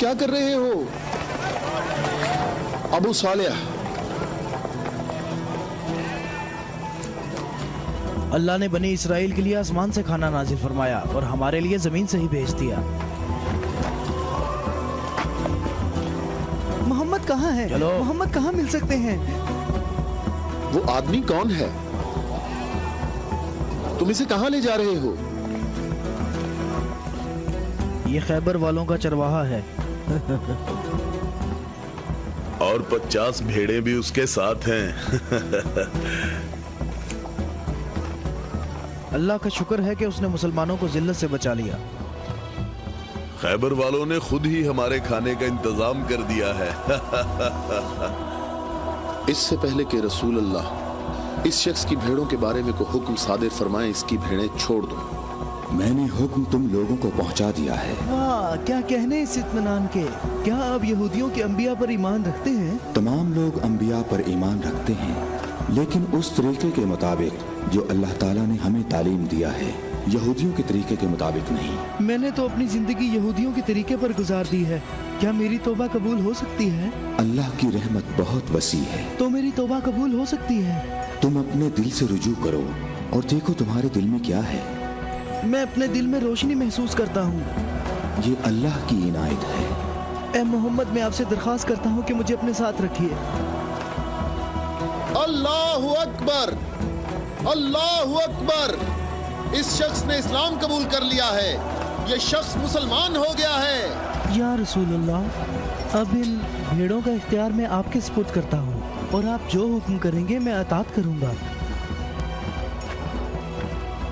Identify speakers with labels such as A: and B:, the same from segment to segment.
A: क्या कर रहे हो? अबू सालेह,
B: अल्लाह ने बनी इसराइल के लिए आसमान से खाना नाजिल फरमाया और हमारे लिए जमीन से ही भेज दिया।
C: मोहम्मद कहाँ है?
B: चलो।
C: मोहम्मद कहाँ मिल सकते हैं?
A: वो आदमी कौन है? तुम इसे कहाँ ले जा रहे हो?
B: ये खैबर वालों का चरवाहा है।
D: और 50 भेड़ें भी उसके साथ हैं।
B: अल्लाह का शुक्र है कि उसने मुसलमानों को जिल्लत से बचा लिया।
D: खैबर वालों ने खुद ही हमारे खाने का इंतजाम कर दिया है।
A: इससे पहले कि रसूल अल्लाह इस शख्स की भेड़ों के बारे में कोई हुक्म सादिर फरमाए, इसकी भेड़ें छोड़ दो।
E: मैंने हुक्म तुम लोगों को पहुंचा दिया है।
C: वाह, क्या कहने इस इत्मीनान के। क्या आप यहूदियों के अंबिया पर ईमान रखते हैं?
E: तमाम लोग अंबिया पर ईमान रखते हैं, लेकिन उस तरीके के मुताबिक जो अल्लाह ताला ने हमें तालीम दिया है, यहूदियों के तरीके के मुताबिक नहीं।
C: मैंने तो अपनी जिंदगी यहूदियों के तरीके पर गुजार दी है। क्या मेरी तौबा कबूल हो सकती है?
E: अल्लाह की रहमत बहुत वसी है।
C: तो मेरी तौबा कबूल हो सकती है?
E: तुम अपने दिल से रुजू करो और देखो तुम्हारे दिल में क्या है।
C: मैं अपने दिल में रोशनी महसूस करता हूँ।
E: ये अल्लाह की इनायत है।
C: ए मोहम्मद, मैं आपसे दरख्वास्त करता हूँ कि मुझे अपने साथ रखिए।
A: अल्लाहु अकबर, अल्लाहु अकबर। इस शख्स ने इस्लाम कबूल कर लिया है। ये शख्स मुसलमान हो गया है।
C: या रसूलुल्लाह, अब इन भेड़ों का इख्तियार मैं आपके सुपुर्द करता हूँ और आप जो हुक्म करेंगे मैं अतात करूँगा।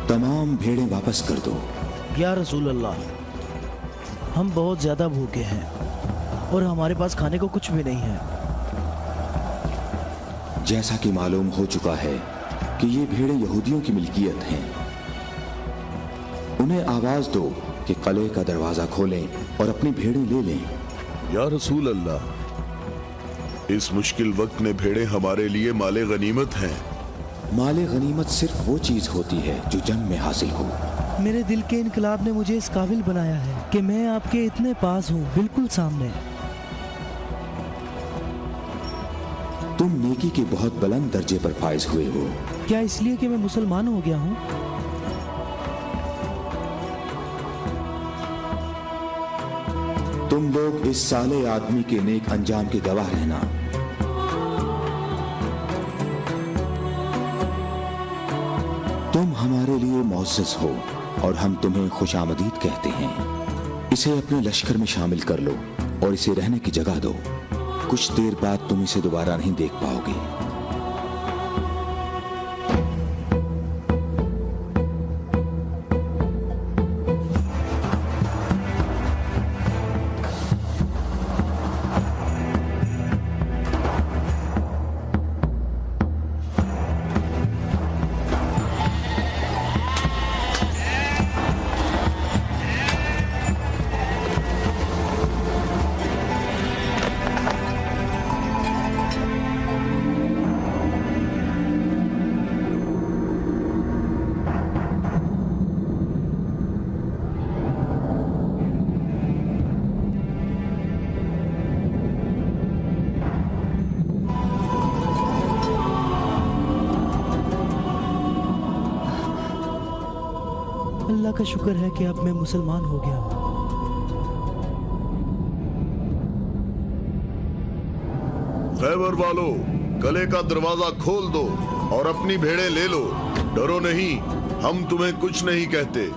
E: तमाम भेड़ें वापस कर दो।
B: या रसूल अल्लाह, हम बहुत ज्यादा भूखे हैं और हमारे पास खाने को कुछ भी नहीं है।
E: जैसा कि मालूम हो चुका है कि ये भेड़ें यहूदियों की मिल्कियत हैं, उन्हें आवाज दो कि कले का दरवाजा खोलें और अपनी भेड़ें ले लें।
D: या रसूल अल्लाह, इस मुश्किल वक्त में भेड़ें हमारे लिए माले गनीमत हैं।
E: माले गनीमत सिर्फ वो चीज होती है जो जंग में हासिल हो।
C: मेरे दिल के इनकलाब ने मुझे इस काबिल बनाया है कि मैं आपके इतने पास हूँ, बिल्कुल सामने।
E: तुम नेकी के बहुत बुलंद दर्जे पर फाइज हुए हो।
C: क्या इसलिए कि मैं मुसलमान हो गया हूँ?
E: तुम लोग इस साले आदमी के नेक अंजाम के गवाह रहना। तुम हमारे लिए मुअज़्ज़ज़ हो और हम तुम्हें खुशामदीद कहते हैं। इसे अपने लश्कर में शामिल कर लो और इसे रहने की जगह दो। कुछ देर बाद तुम इसे दोबारा नहीं देख पाओगे।
C: अल्लाह का शुक्र है कि अब मैं मुसलमान हो गया हूँ।
D: खैबर वालों, कले का दरवाजा खोल दो और अपनी भेड़ें ले लो। डरो नहीं, हम तुम्हें कुछ नहीं कहते।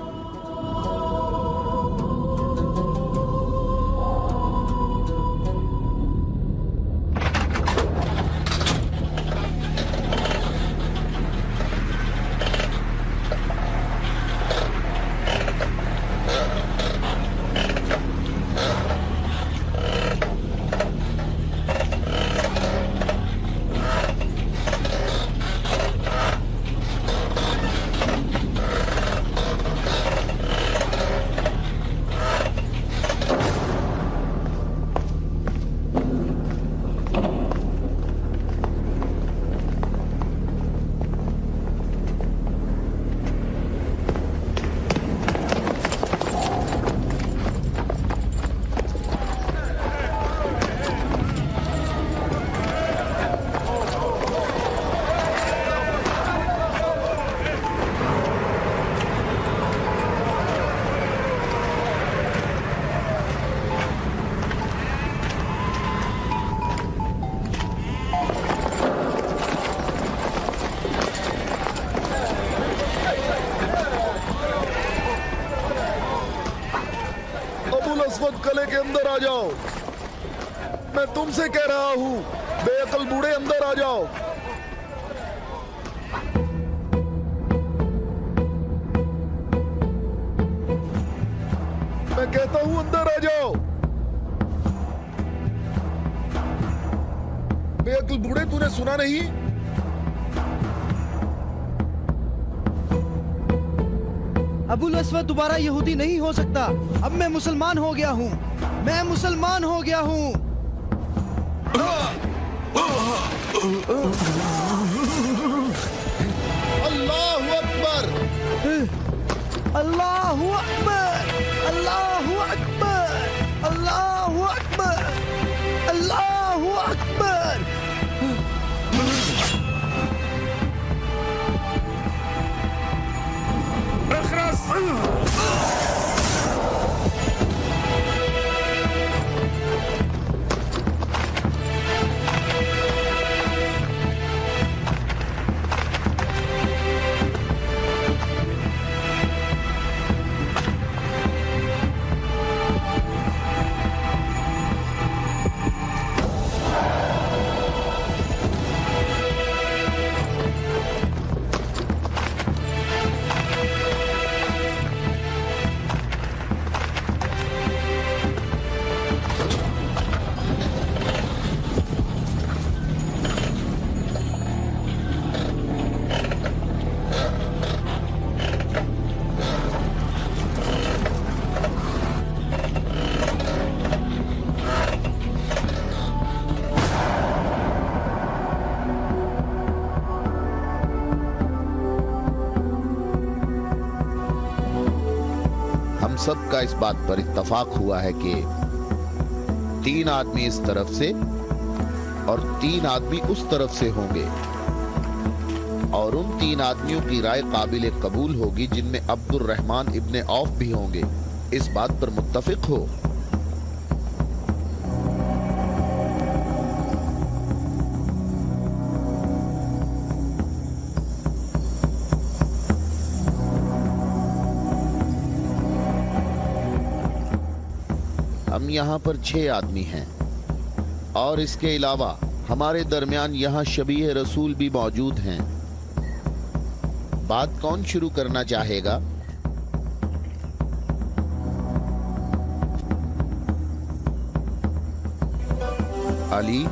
D: वक्त कले के अंदर आ जाओ। मैं तुमसे कह रहा हूं, बेअकल बूढ़े अंदर आ जाओ। मैं कहता हूं अंदर आ जाओ। बेअकल बूढ़े, तूने सुना नहीं?
C: अबुल अस्वद दोबारा यहूदी नहीं हो सकता। अब मैं मुसलमान हो गया हूँ। मैं मुसलमान हो गया हूँ।
A: अल्लाहु अकबर।
C: अल्लाहु अकबर, अल्लाहु अकबर, अल्लाहु अकबर, अल्लाहु अकबर।
A: सबका इस बात पर इत्तफाक हुआ है कि 3 आदमी इस तरफ से और 3 आदमी उस तरफ से होंगे, और उन 3 आदमियों की राय काबिल कबूल होगी जिनमें अब्दुल रहमान इब्ने औफ भी होंगे। इस बात पर मुत्तफिक हो? हम यहाँ पर 6 आदमी हैं, और इसके अलावा हमारे दरमियान यहाँ शबीह रसूल भी मौजूद हैं। बात कौन शुरू करना चाहेगा? अली?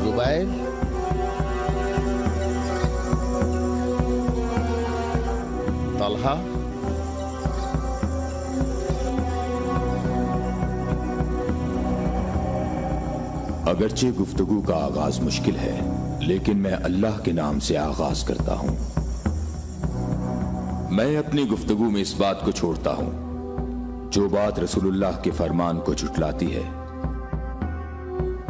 A: जुबैर? तलहा?
E: अगरचे गुफ्तगू का आगाज मुश्किल है, लेकिन मैं अल्लाह के नाम से आगाज करता हूं। मैं अपनी गुफ्तगू में इस बात को छोड़ता हूं जो बात रसूलुल्लाह के फरमान को झुटलाती है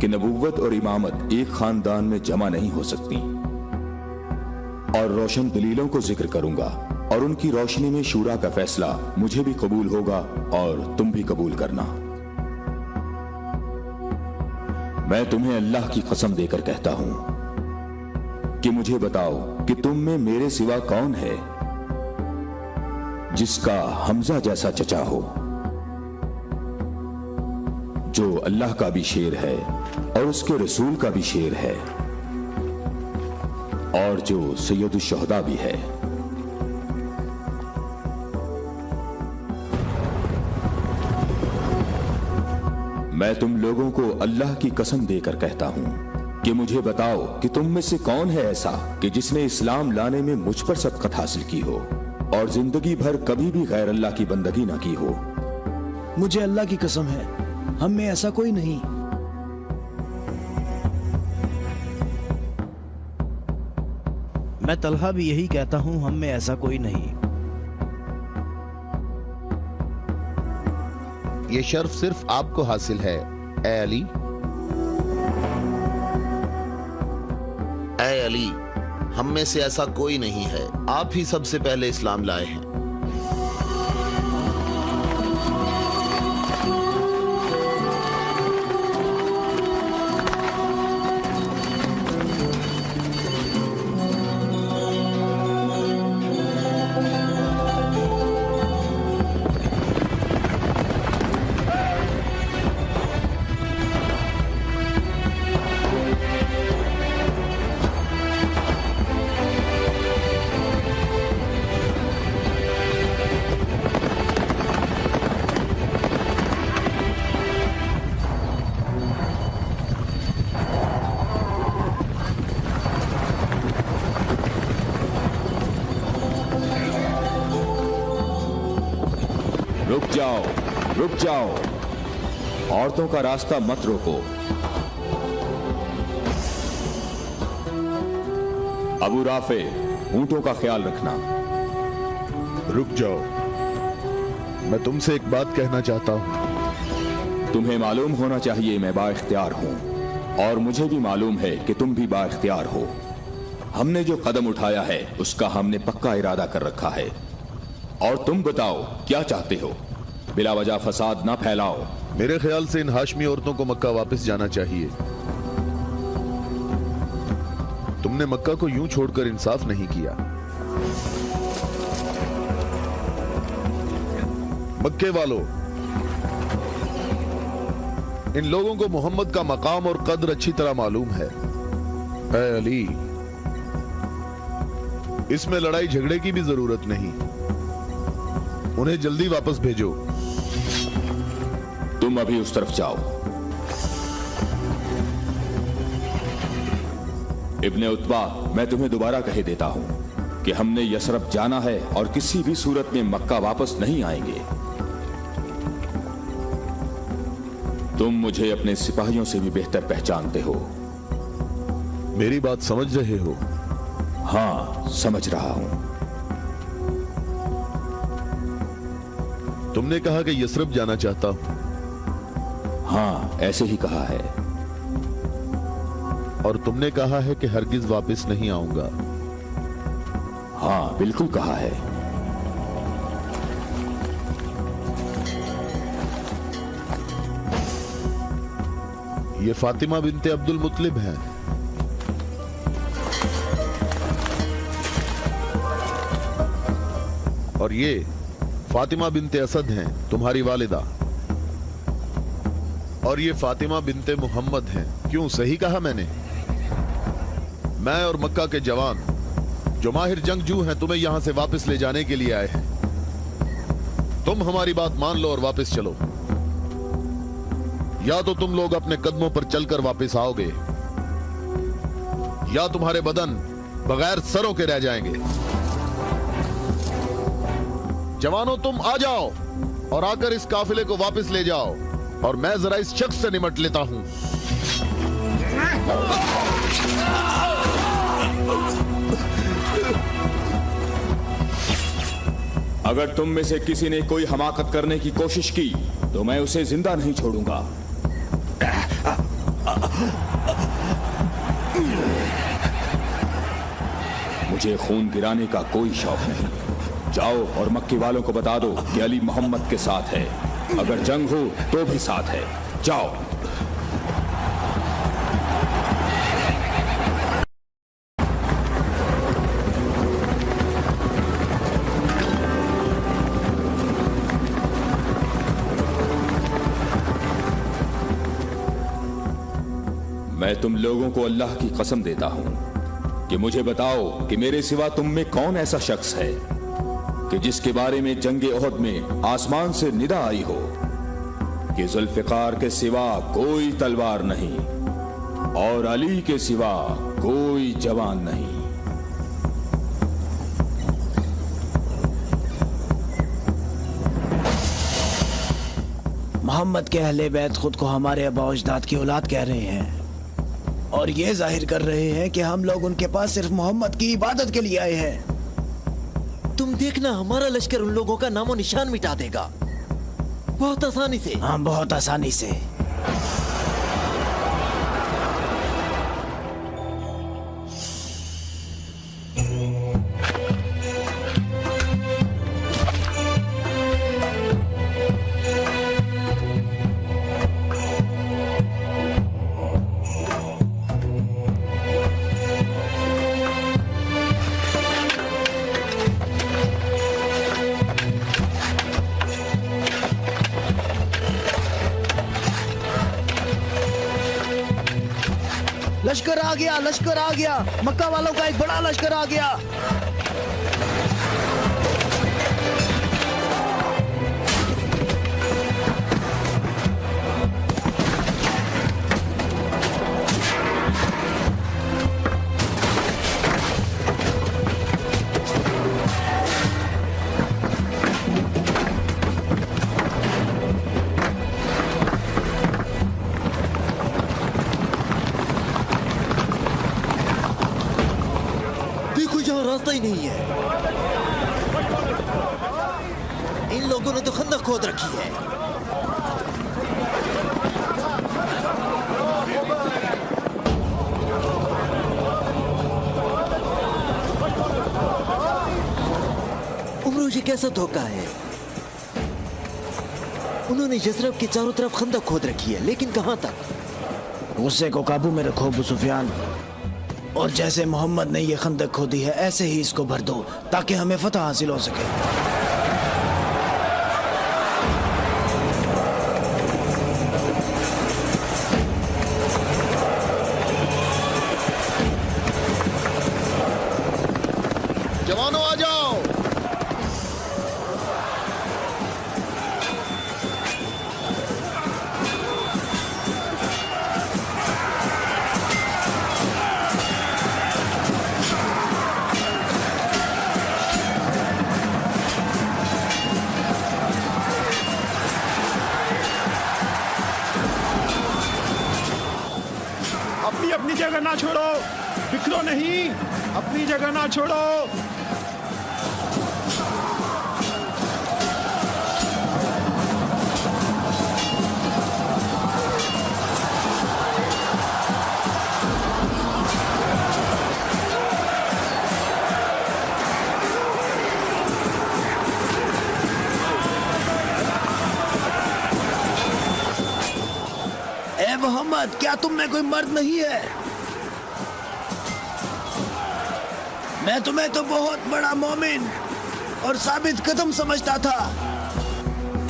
E: कि नबुव्वत और इमामत एक खानदान में जमा नहीं हो सकती, और रोशन दलीलों को जिक्र करूंगा, और उनकी रोशनी में शूरा का फैसला मुझे भी कबूल होगा और तुम भी कबूल करना। मैं तुम्हें अल्लाह की कसम देकर कहता हूं कि मुझे बताओ कि तुम में मेरे सिवा कौन है जिसका हमजा जैसा चचा हो, जो अल्लाह का भी शेर है और उसके रसूल का भी शेर है, और जो सैयदुश शुहदा भी है। मैं तुम लोगों को अल्लाह की कसम देकर कहता हूं कि मुझे बताओ कि तुम में से कौन है ऐसा कि जिसने इस्लाम लाने में मुझ पर सबकत हासिल की हो और जिंदगी भर कभी भी गैर अल्लाह की बंदगी ना की हो।
B: मुझे अल्लाह की कसम है, हम में ऐसा कोई नहीं। मैं तलहा भी यही कहता हूं, हम में ऐसा कोई नहीं।
A: ये शर्फ सिर्फ आपको हासिल है, ए अली। ए अली, हम में से ऐसा कोई नहीं है, आप ही सबसे पहले इस्लाम लाए हैं।
E: जाओ, रुक जाओ। औरतों का रास्ता मत रोको। अबू राफे, ऊंटों का ख्याल रखना।
A: रुक जाओ, मैं तुमसे एक बात कहना चाहता हूं।
E: तुम्हें मालूम होना चाहिए मैं बाइख्तियार हूं, और मुझे भी मालूम है कि तुम भी बाइख्तियार हो। हमने जो कदम उठाया है उसका हमने पक्का इरादा कर रखा है। और तुम बताओ क्या चाहते हो? बिला वजह फसाद ना फैलाओ।
A: मेरे ख्याल से इन हाशमी औरतों को मक्का वापस जाना चाहिए। तुमने मक्का को यूं छोड़कर इंसाफ नहीं किया। मक्के वालों, इन लोगों को मोहम्मद का मकाम और कद्र अच्छी तरह मालूम है। ऐ अली, इसमें लड़ाई झगड़े की भी जरूरत नहीं। उन्हें जल्दी वापस भेजो।
E: तुम अभी उस तरफ जाओ। इब्ने उतबा, मैं तुम्हें दोबारा कह देता हूं कि हमने यसरब जाना है और किसी भी सूरत में मक्का वापस नहीं आएंगे। तुम मुझे अपने सिपाहियों से भी बेहतर पहचानते हो।
A: मेरी बात समझ रहे हो?
E: हां, समझ रहा हूं।
A: तुमने कहा कि यसरब जाना चाहता हूं।
E: हां, ऐसे ही कहा है।
A: और तुमने कहा है कि हरगिज वापस नहीं आऊंगा।
E: हां, बिल्कुल कहा है।
A: ये फातिमा बिनते अब्दुल मुत्तलिब हैं। और ये फातिमा बिनते असद हैं, तुम्हारी वालिदा। और ये फातिमा बिनते मोहम्मद हैं। क्यों, सही कहा मैंने? मैं और मक्का के जवान जो माहिर जंगजू हैं तुम्हें यहां से वापस ले जाने के लिए आए हैं। तुम हमारी बात मान लो और वापस चलो। या तो तुम लोग अपने कदमों पर चलकर वापस आओगे, या तुम्हारे बदन बगैर सरों के रह जाएंगे। जवानों, तुम आ जाओ और आकर इस काफिले को वापस ले जाओ, और मैं जरा इस शख्स से निमट लेता हूं।
E: अगर तुम में से किसी ने कोई हमाकत करने की कोशिश की तो मैं उसे जिंदा नहीं छोड़ूंगा। मुझे खून गिराने का कोई शौक नहीं। जाओ और मक्के वालों को बता दो कि अली मोहम्मद के साथ है। अगर जंग हो तो भी साथ है। जाओ। मैं तुम लोगों को अल्लाह की कसम देता हूं कि मुझे बताओ कि मेरे सिवा तुम में कौन ऐसा शख्स है कि जिसके बारे में जंगे ओहद में आसमान से निदा आई हो कि जुल्फिकार के सिवा कोई तलवार नहीं और अली के सिवा कोई जवान नहीं।
B: मोहम्मद के अहले बैत खुद को हमारे आबा अजदाद की औलाद कह रहे हैं और ये जाहिर कर रहे हैं कि हम लोग उनके पास सिर्फ मोहम्मद की इबादत के लिए आए हैं।
F: तुम देखना, हमारा लश्कर उन लोगों का नामो निशान मिटा देगा, बहुत आसानी से।
B: हाँ, बहुत आसानी से। लश्कर आ गया, लश्कर आ गया। मक्का वालों का एक बड़ा लश्कर आ गया।
F: راستہ ہی نہیں ہے. ان لوگوں نے تو خندق کھود رکھی ہے. عمرو یہ کیسا دھوکہ ہے؟ انہوں نے یثرب کے چاروں طرف خندق کھود رکھی ہے، لیکن کہاں تک؟
B: غصے کو قابو میں رکھو ابو سفیان، اور جیسے محمد نے یہ خندق کھودی ہے ایسے ہی اس کو بھر دو تاکہ ہمیں فتح حاصل ہو سکے.
A: جوانوں آ جاؤ.
G: اپنی جگہ نہ چھوڑو، بکھرو نہیں، اپنی جگہ نہ چھوڑو.
B: اے محمد، کیا تم میں کوئی مرد نہیں ہے؟ میں تمہیں تو بہت بڑا مومن اور ثابت قدم سمجھتا تھا.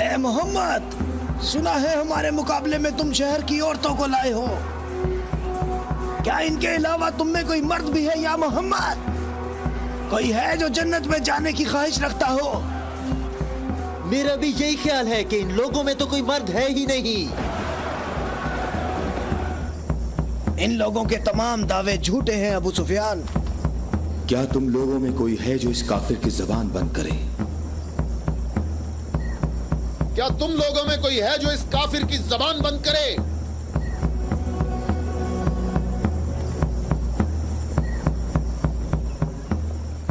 B: اے محمد، سنا ہے ہمارے مقابلے میں تم شہر کی عورتوں کو لائے ہو. کیا ان کے علاوہ تم میں کوئی مرد بھی ہے یا محمد؟ کوئی ہے جو جنت میں جانے کی خواہش رکھتا ہو؟
F: میرا بھی یہی خیال ہے کہ ان لوگوں میں تو کوئی مرد ہے ہی نہیں.
B: ان لوگوں کے تمام دعوے جھوٹے ہیں ابو سفیان.
E: کیا تم لوگوں میں کوئی ہے جو اس کافر کی زبان بند کرے؟
A: کیا تم لوگوں میں کوئی ہے جو اس کافر کی زبان بند کرے؟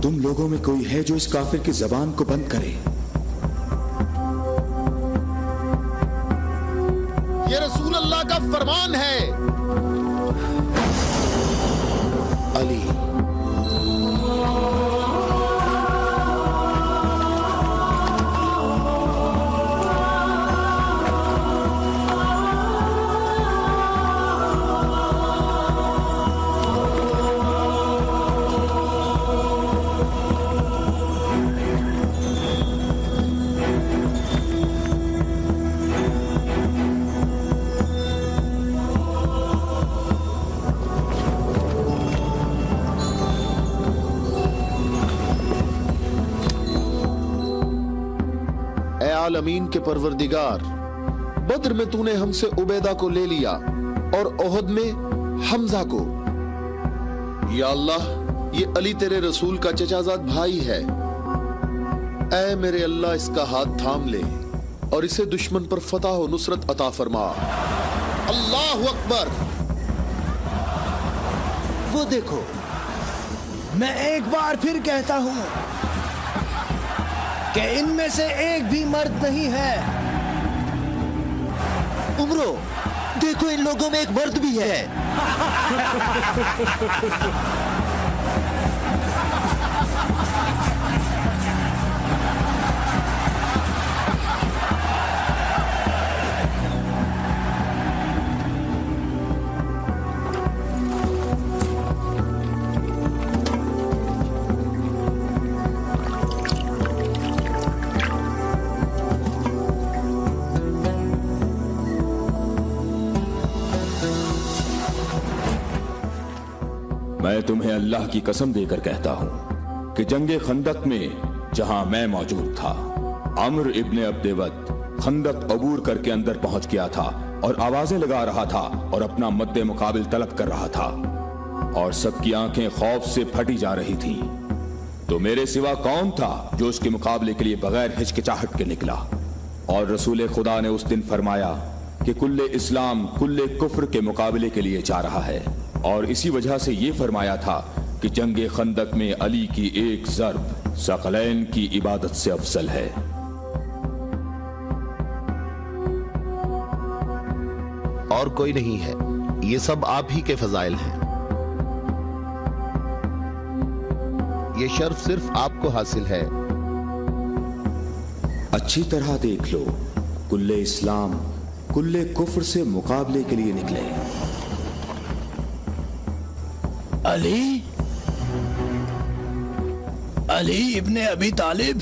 E: تم لوگوں میں کوئی ہے جو اس کافر کی زبان کو بند کرے؟
A: یہ رسول اللہ کا فرمان ہے.
E: علی.
A: عالمین کے پروردگار، بدر میں تو نے ہم سے عبیدہ کو لے لیا اور احد میں حمزہ کو. یا اللہ، یہ علی تیرے رسول کا چچا زاد بھائی ہے. اے میرے اللہ، اس کا ہاتھ تھام لے اور اسے دشمن پر فتح و نصرت عطا فرما. اللہ اکبر.
F: وہ دیکھو.
B: میں ایک بار پھر کہتا ہوں کہ ان میں سے ایک بھی مرد نہیں ہے.
F: عمرو، دیکھو ان لوگوں میں ایک مرد بھی ہے.
E: میں تمہیں اللہ کی قسم دے کر کہتا ہوں کہ جنگ خندق میں جہاں میں موجود تھا، عمرو ابن عبد ود خندق عبور کر کے اندر پہنچ گیا تھا اور آوازیں لگا رہا تھا اور اپنا مد مقابل طلب کر رہا تھا، اور سب کی آنکھیں خوف سے پھٹی جا رہی تھی. تو میرے سوا کون تھا جو اس کے مقابلے کے لیے بغیر ہچکچاہٹ کے نکلا؟ اور رسول خدا نے اس دن فرمایا کہ کل اسلام کل کفر کے مقابلے کے لیے جا رہا ہے، اور اسی وجہ سے یہ فرمایا تھا کہ कि जंगे खंदक में अली की एक ज़र्ब सकलैन की इबादत से अफजल है।
A: और कोई नहीं है, ये सब आप ही के फजाइल हैं। ये शर्फ सिर्फ आपको हासिल है।
E: अच्छी तरह देख लो, कुल्ले इस्लाम कुल्ले कुफ्र से मुकाबले के लिए निकले।
B: अली, अली इब्ने अबी तालिब।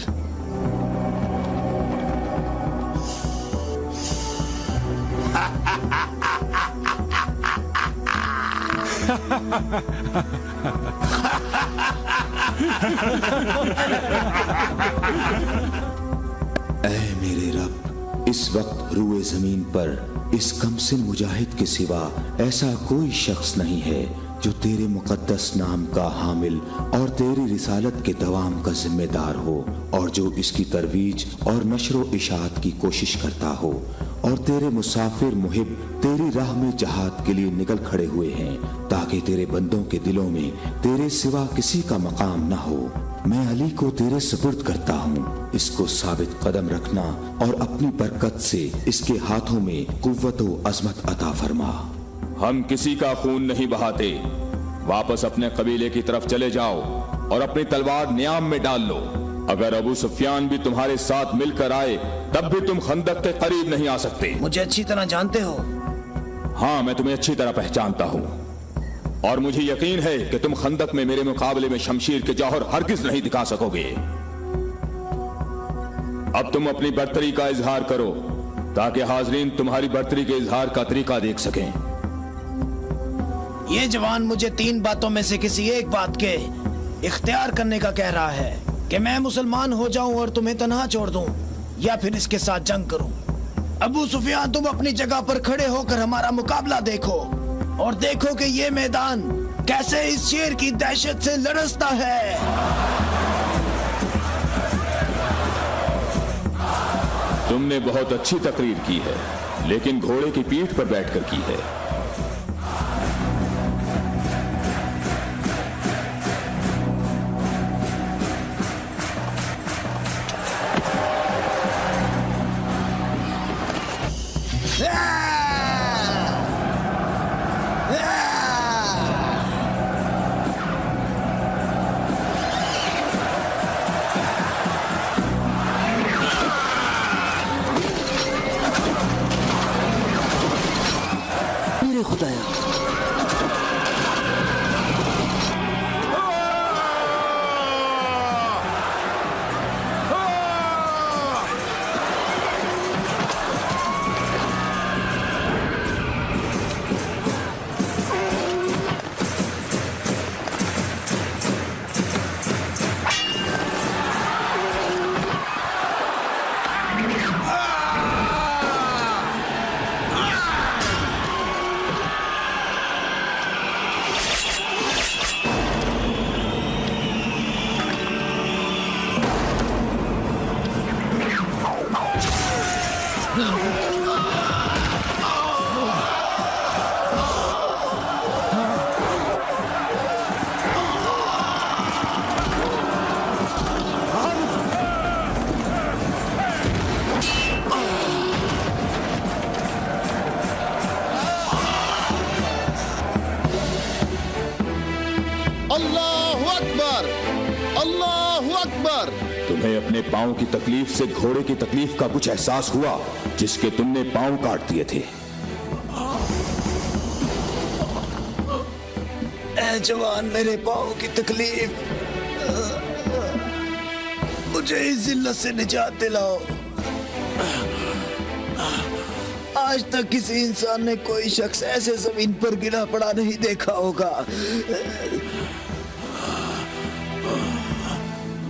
E: ऐ मेरे रब, इस वक्त रुए जमीन पर इस कमसिन मुजाहिद के सिवा ऐसा कोई शख्स नहीं है जो तेरे मुकद्दस नाम का हामिल और तेरी रिसालत के दवाम का जिम्मेदार हो, और जो इसकी तरवीज और नशर इशात की कोशिश करता हो, और तेरे मुसाफिर मुहिब तेरी राह में जहाद के लिए निकल खड़े हुए हैं, ताकि तेरे बंदों के दिलों में तेरे सिवा किसी का मकाम न हो। मैं अली को तेरे सुपुर्द करता हूँ, इसको साबित कदम रखना और अपनी बरकत से इसके हाथों में कुव्वत व अजमत अता फरमा। हम किसी का खून नहीं बहाते, वापस अपने कबीले की तरफ चले जाओ और अपनी तलवार नियाम में डाल लो। अगर अबू सुफियान भी तुम्हारे साथ मिलकर आए तब भी तुम खंदक के करीब नहीं आ सकते।
B: मुझे अच्छी तरह जानते हो?
E: हाँ, मैं तुम्हें अच्छी तरह पहचानता हूँ, और मुझे यकीन है कि तुम खंदक में मेरे मुकाबले में शमशीर के जौहर हरगिज नहीं दिखा सकोगे। अब तुम अपनी बर्तरी का इजहार करो, ताकि हाजरीन तुम्हारी बर्तरी के इजहार का तरीका देख सकें।
B: ये जवान मुझे 3 बातों में से किसी एक बात के इख्तियार करने का कह रहा है, कि मैं मुसलमान हो जाऊं और तुम्हें तन्हा छोड़ दूं, या फिर इसके साथ जंग करूं। अबू सुफियान, तुम अपनी जगह पर खड़े होकर हमारा मुकाबला देखो, और देखो कि ये मैदान कैसे इस शेर की दहशत से लरसता है।
E: तुमने बहुत अच्छी तकरीर की है, लेकिन घोड़े की पीठ पर बैठकर की है।
A: अल्लाहु अकबर, अल्लाहु अकबर।
E: तुम्हें अपने पांव की तकलीफ से घोड़े की तकलीफ का कुछ एहसास हुआ, जिसके तुमने पांव काट दिए थे।
B: ऐ जवान, मेरे पांव की तकलीफ, मुझे इस जिल्लत से निजात दिलाओ। आज तक किसी इंसान ने कोई शख्स ऐसे जमीन पर गिरा पड़ा नहीं देखा होगा,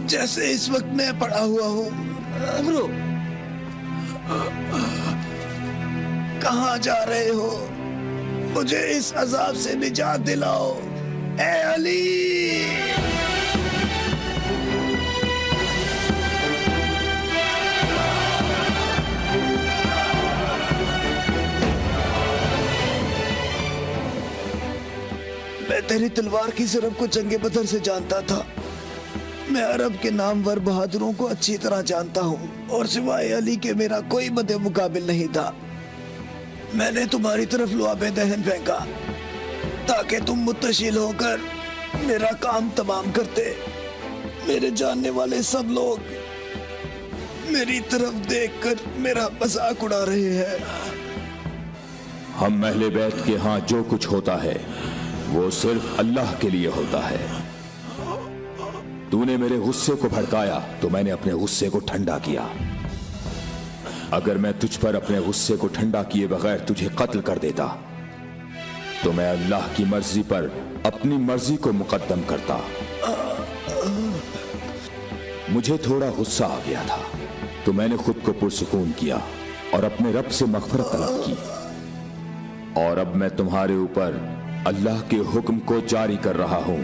B: जैसे इस वक्त मैं पड़ा हुआ हूँ। अमरो, कहाँ जा रहे हो? मुझे इस अजाब से निजात दिलाओ, ए अली। मैं तेरी तलवार की ज़रब को जंगे बदर से जानता था। मैं अरब के नामवर बहादुरों को अच्छी तरह जानता हूँ और सिवाय अली के मेरा कोई मद्दे मुकाबिल नहीं था। मैंने तुम्हारी तरफ लुआबे दहन फेंका ताकि तुम मुत्तशिल होकर मेरा काम तमाम करते। मेरे जानने वाले सब लोग मेरी तरफ देखकर मेरा मजाक उड़ा रहे हैं।
E: हम अहले बैत के यहाँ जो कुछ होता है वो सिर्फ अल्लाह के लिए होता है। तूने मेरे गुस्से को भड़काया तो मैंने अपने गुस्से को ठंडा किया। अगर मैं तुझ पर अपने गुस्से को ठंडा किए बगैर तुझे कत्ल कर देता तो मैं अल्लाह की मर्जी पर अपनी मर्जी को मुकद्दम करता। मुझे थोड़ा गुस्सा आ गया था तो मैंने खुद को पुरसुकून किया और अपने रब से मग़फ़िरत तलब की। और अब मैं तुम्हारे ऊपर अल्लाह के हुक्म को जारी कर रहा हूं।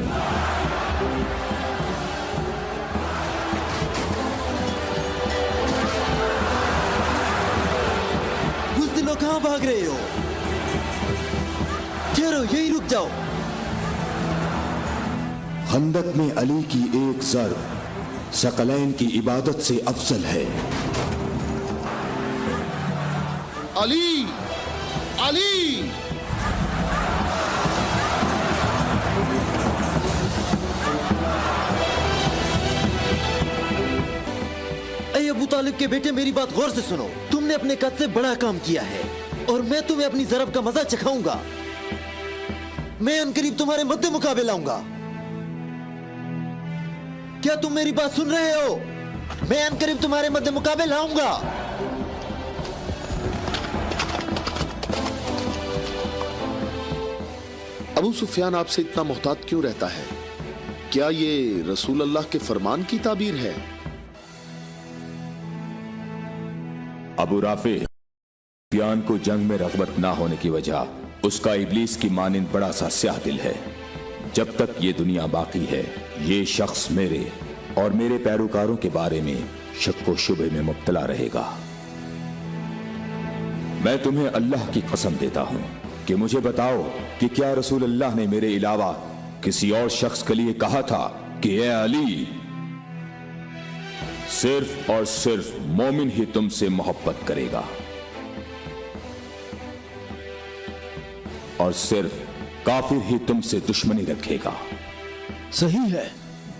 F: बुज़दिलों कहां भाग रहे हो? ठहरो, यहीं रुक जाओ।
E: खंदक में अली की एक ज़र्ब सकलैन की इबादत से अफजल है।
A: अली, अली!
F: ऐ अबू तालिब के बेटे, मेरी बात गौर से सुनो। तुमने अपने कद से बड़ा काम किया है और मैं तुम्हें अपनी ज़रब का मजा चखाऊंगा। मैं अनकरीब तुम्हारे मद्दे मुकाबले लाऊंगा। क्या तुम मेरी बात सुन रहे हो? मैं अनकरीब तुम्हारे मद्दे मुकाबले लाऊंगा।
A: अबू सुफियान आपसे इतना मुहतात क्यों रहता है? क्या ये रसूल अल्लाह के फरमान की ताबीर है?
E: अबू राफे, सुफियान को जंग में रग़बत ना होने की वजह उसका इब्लीस की मानिंद बड़ा सा स्याह दिल है। जब तक ये दुनिया बाकी है ये शख्स मेरे और मेरे पैरोकारों के बारे में शक व शुबे में मुब्तला रहेगा। मैं तुम्हें अल्लाह की कसम देता हूं कि मुझे बताओ कि क्या रसूल अल्लाह ने मेरे अलावा किसी और शख्स के लिए कहा था कि ए अली, सिर्फ और सिर्फ मोमिन ही तुमसे मोहब्बत करेगा और सिर्फ काफिर ही तुमसे दुश्मनी रखेगा।
B: सही है,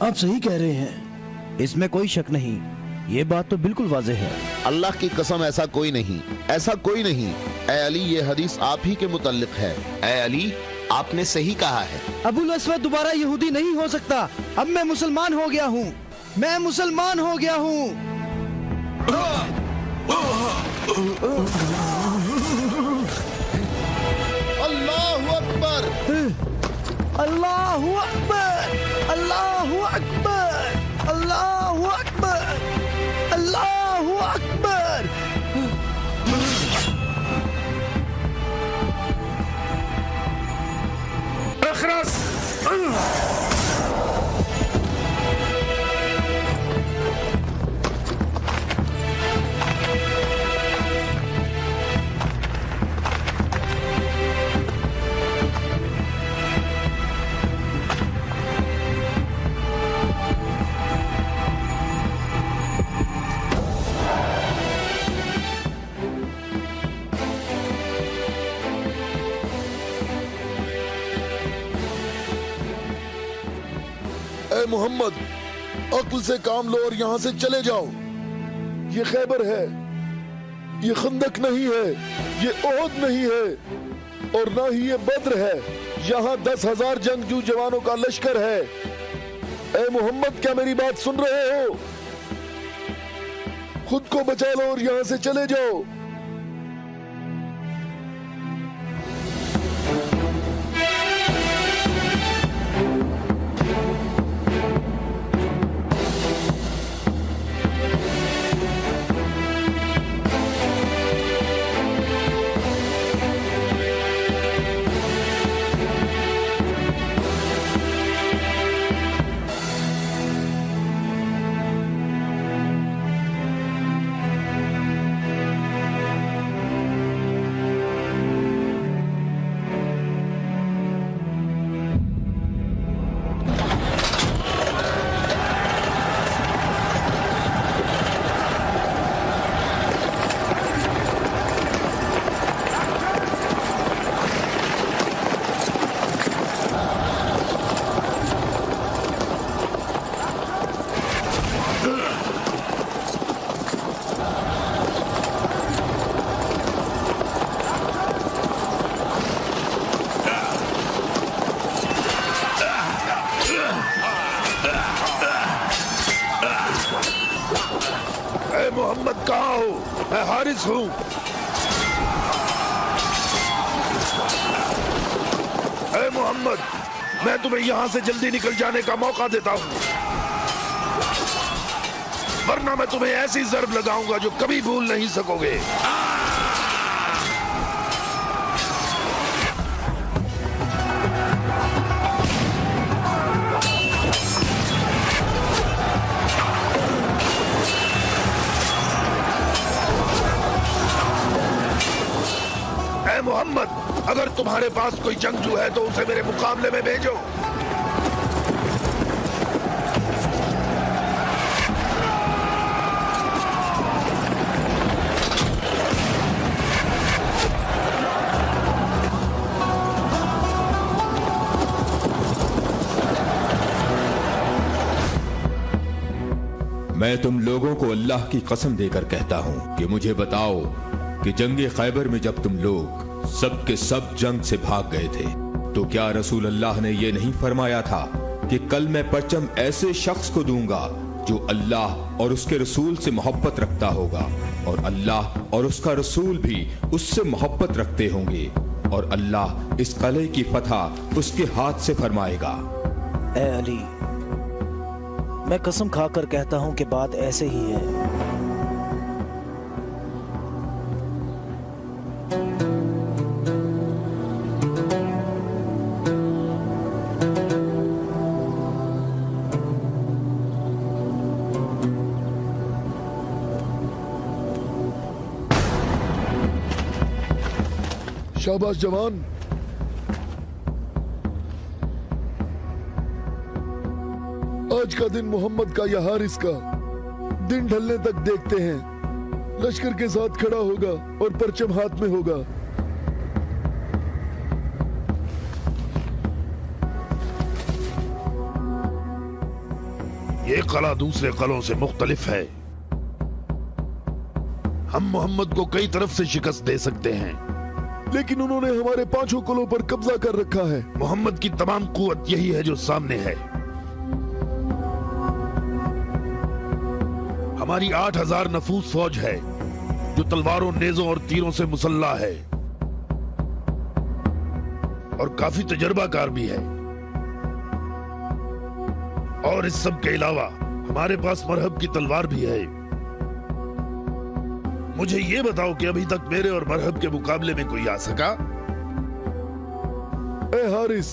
B: आप सही कह रहे हैं, इसमें कोई शक नहीं। ये बात तो बिल्कुल वाज़ेह है।
A: अल्लाह की कसम, ऐसा कोई नहीं, ऐसा कोई नहीं। ए अली, ये हदीस आप ही के मुतल्लिक है।
H: ए अली, आपने सही कहा है।
C: अबुल अस्वद दोबारा यहूदी नहीं हो सकता। अब मैं मुसलमान हो गया हूँ, मैं मुसलमान हो गया हूँ।
A: अल्लाहु अकबर,
C: अल्लाहु अकबर, अल्लाहु अकबर, अल्लाहु अकबर, अल्लाहु अकबर।
D: ए मोहम्मद, अक्ल से काम लो और यहाँ से चले जाओ। ये खैबर है, ये खंदक नहीं है, ये ओहद नहीं है और ना ही ये बद्र है। यहाँ 10,000 जंगजू जवानों का लश्कर है। ए मोहम्मद, क्या मेरी बात सुन रहे हो? खुद को बचा लो और यहाँ से चले जाओ। कहाँ हो? मैं हारिस हूँ। ऐ मोहम्मद, मैं तुम्हें यहाँ से जल्दी निकल जाने का मौका देता हूँ, वरना मैं तुम्हें ऐसी ज़र्ब लगाऊंगा जो कभी भूल नहीं सकोगे। ऐ मोहम्मद, अगर तुम्हारे पास कोई जंगजू है तो उसे मेरे मुकाबले में भेजो।
E: मैं तुम लोगों को अल्लाह की कसम देकर कहता हूं कि मुझे बताओ कि जंगे खैबर में जब तुम लोग सब के सब जंग से भाग गए थे तो क्या रसूल अल्लाह ने ये नहीं फरमाया था कि कल मैं परचम ऐसे शख्स को दूंगा जो अल्लाह और उसके रसूल से मोहब्बत रखता होगा और अल्लाह और उसका रसूल भी उससे मोहब्बत रखते होंगे और अल्लाह इस कले की फतह उसके हाथ से फरमाएगा।
B: ऐ अली, मैं कसम खाकर कहता हूं कि बात ऐसे ही है।
D: शाबाश जवान। आज का दिन मोहम्मद का या हारिस का दिन ढलने तक देखते हैं। लश्कर के साथ खड़ा होगा और परचम हाथ में होगा। ये कला दूसरे कलों से मुख्तलिफ है। हम मोहम्मद को कई तरफ से शिकस्त दे सकते हैं, लेकिन उन्होंने हमारे 5 कलों पर कब्जा कर रखा है। मोहम्मद की तमाम कुव्वत यही है जो सामने है। हमारी 8000 नफूस फौज है जो तलवारों, नेज़ों और तीरों से मुसल्ला है और काफी तजर्बाकार भी है। और इस सब के अलावा हमारे पास मरहब की तलवार भी है। मुझे ये बताओ कि अभी तक मेरे और मरहब के मुकाबले में कोई आ सका? ए हारिस,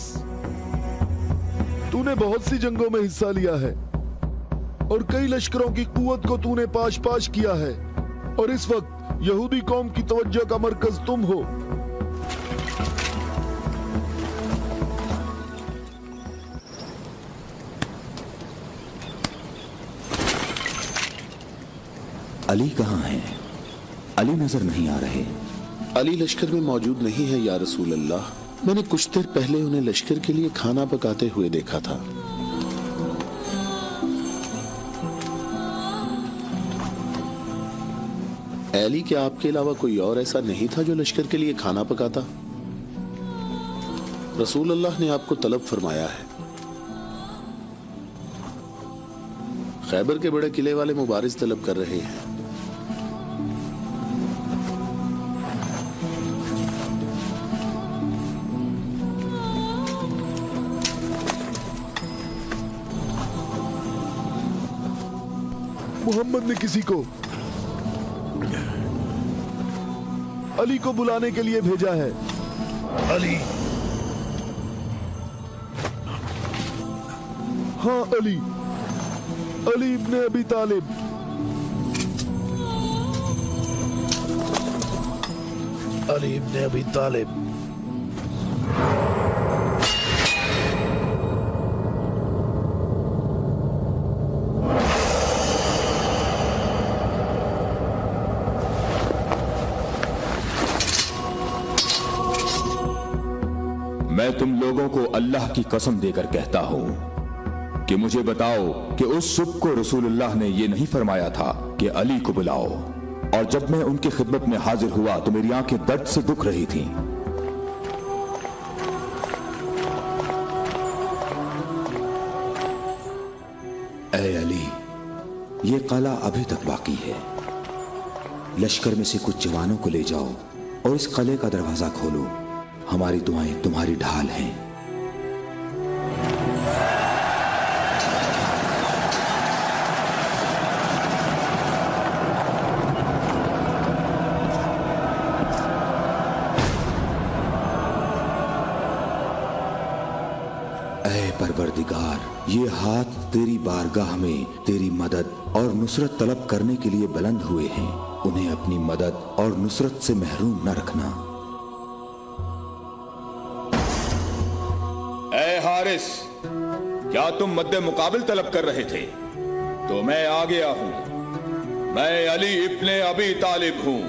D: तूने बहुत सी जंगों में हिस्सा लिया है और कई लश्करों की कुव्वत को तूने पाश पाश किया है और इस वक्त यहूदी कौम की तवज्जो का मरकज तुम हो।
E: अली कहाँ हैं? अली नजर नहीं आ रहे।
A: अली लश्कर में मौजूद नहीं है या रसूल अल्लाह। मैंने कुछ देर पहले उन्हें लश्कर के लिए खाना पकाते हुए देखा था। अली, क्या आपके अलावा कोई और ऐसा नहीं था जो लश्कर के लिए खाना पकाता? रसूल अल्लाह ने आपको तलब फरमाया है। खैबर के बड़े किले वाले मुबारिज तलब कर रहे हैं।
D: मोहम्मद ने किसी को अली को बुलाने के लिए भेजा है। अली? हाँ, अली। अली इब्ने अबी तालिब। अली इब्ने अबी तालिब।
E: मैं तुम लोगों को अल्लाह की कसम देकर कहता हूं कि मुझे बताओ कि उस सुबह को रसूलुल्लाह ने यह नहीं फरमाया था कि अली को बुलाओ, और जब मैं उनकी खिदमत में हाजिर हुआ तो मेरी आंखें दर्द से दुख रही थीं। ऐ अली, ये कला अभी तक बाकी है। लश्कर में से कुछ जवानों को ले जाओ और इस किले का दरवाजा खोलो। हमारी दुआएं तुम्हारी ढाल हैं। ऐ परवरदिगार, ये हाथ तेरी बारगाह में तेरी मदद और नुसरत तलब करने के लिए बुलंद हुए हैं। उन्हें अपनी मदद और नुसरत से महरूम न रखना।
I: ऐ हारिस, क्या तुम मद्दे मुकाबिल तलब कर रहे थे? तो मैं आ गया हूं। मैं अली इब्ने अबी तालिब हूं,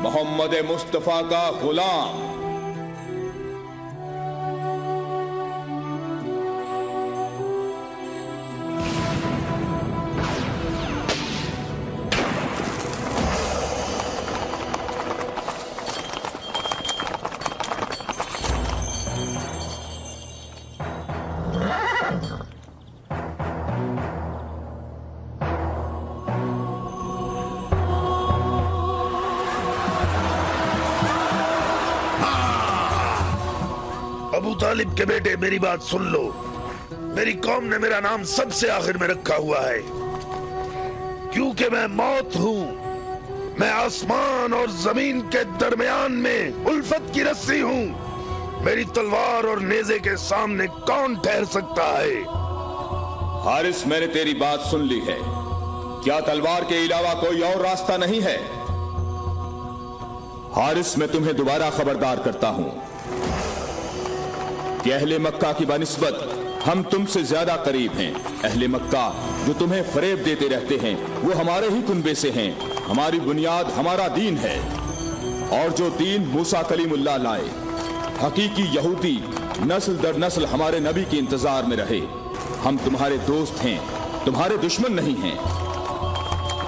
I: मोहम्मद मुस्तफा का गुलाम।
D: अबू तालिब के बेटे, मेरी बात सुन लो। मेरी कौम ने मेरा नाम सबसे आखिर में रखा हुआ है, क्योंकि मैं मौत हूं। मैं आसमान और जमीन के दरमियान में उल्फत की रस्सी हूं। मेरी तलवार और नेज़े के सामने कौन ठहर सकता है?
I: हारिस, मैंने तेरी बात सुन ली है। क्या तलवार के अलावा कोई और रास्ता नहीं है? हारिस, मैं तुम्हें दोबारा खबरदार करता हूं कि अहले मक्का की बनिस्बत हम तुमसे ज्यादा करीब हैं। अहले मक्का जो तुम्हें फरेब देते रहते हैं, वो हमारे ही कुनबे से हैं। हमारी बुनियाद हमारा दीन है, और जो दीन मूसा कलीमुल्लाह लाए, हकीकी यहूदी नस्ल दर नस्ल हमारे नबी के इंतजार में रहे। हम तुम्हारे दोस्त हैं, तुम्हारे दुश्मन नहीं हैं।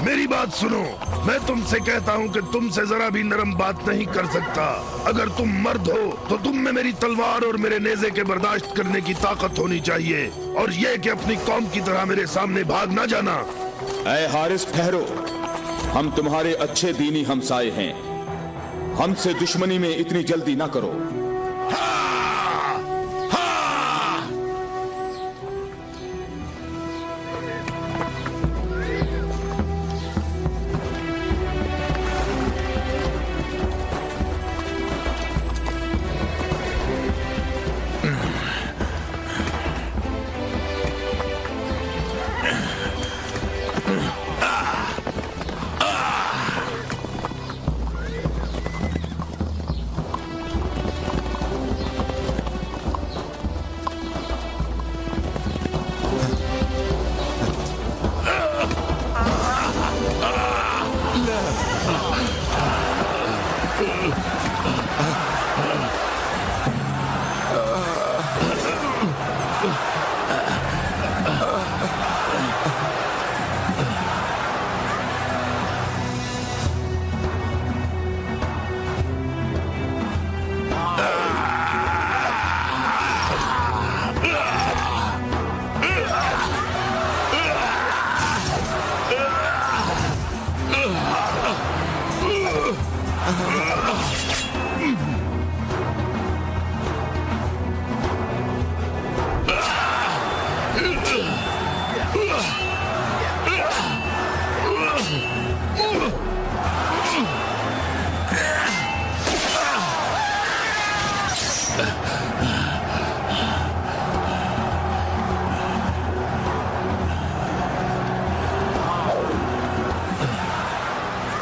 D: मेरी बात सुनो, मैं तुमसे कहता हूं कि तुमसे जरा भी नरम बात नहीं कर सकता। अगर तुम मर्द हो तो तुम में मेरी तलवार और मेरे नेज़े के बर्दाश्त करने की ताकत होनी चाहिए, और यह कि अपनी कौम की तरह मेरे सामने भाग ना जाना।
I: ऐ हारिस, ठहरो। हम तुम्हारे अच्छे दीनी हमसाए हैं। हमसे दुश्मनी में इतनी जल्दी ना करो।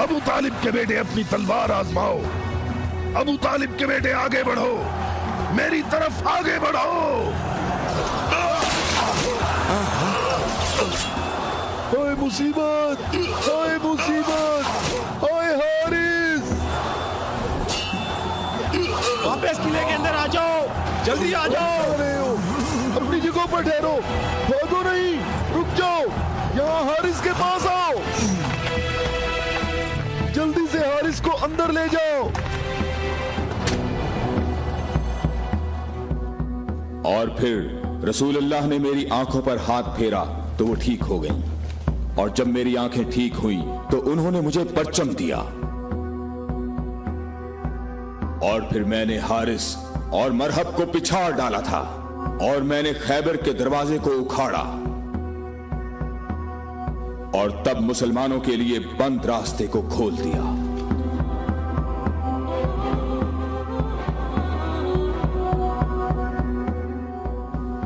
D: अबू तालिब के बेटे, अपनी तलवार आजमाओ। अबू तालिब के बेटे, आगे बढ़ो, मेरी तरफ आगे बढ़ो। ओए मुसीबत, ओए मुसीबत, ओए हारिस!
G: वापस किले के अंदर आ जाओ, जल्दी आ जाओ।
D: अपनी जगह पर ठहरो, भागो नहीं, रुक जाओ। यहाँ हारिस के पास आओ, जल्दी से हारिस को अंदर ले जाओ।
I: और फिर रसूलुल्लाह ने मेरी आंखों पर हाथ फेरा तो वो ठीक हो गईं, और जब मेरी आंखें ठीक हुईं तो उन्होंने मुझे परचम दिया। और फिर मैंने हारिस और मरहब को पिछाड़ डाला था और मैंने खैबर के दरवाजे को उखाड़ा और तब मुसलमानों के लिए बंद रास्ते को खोल दिया।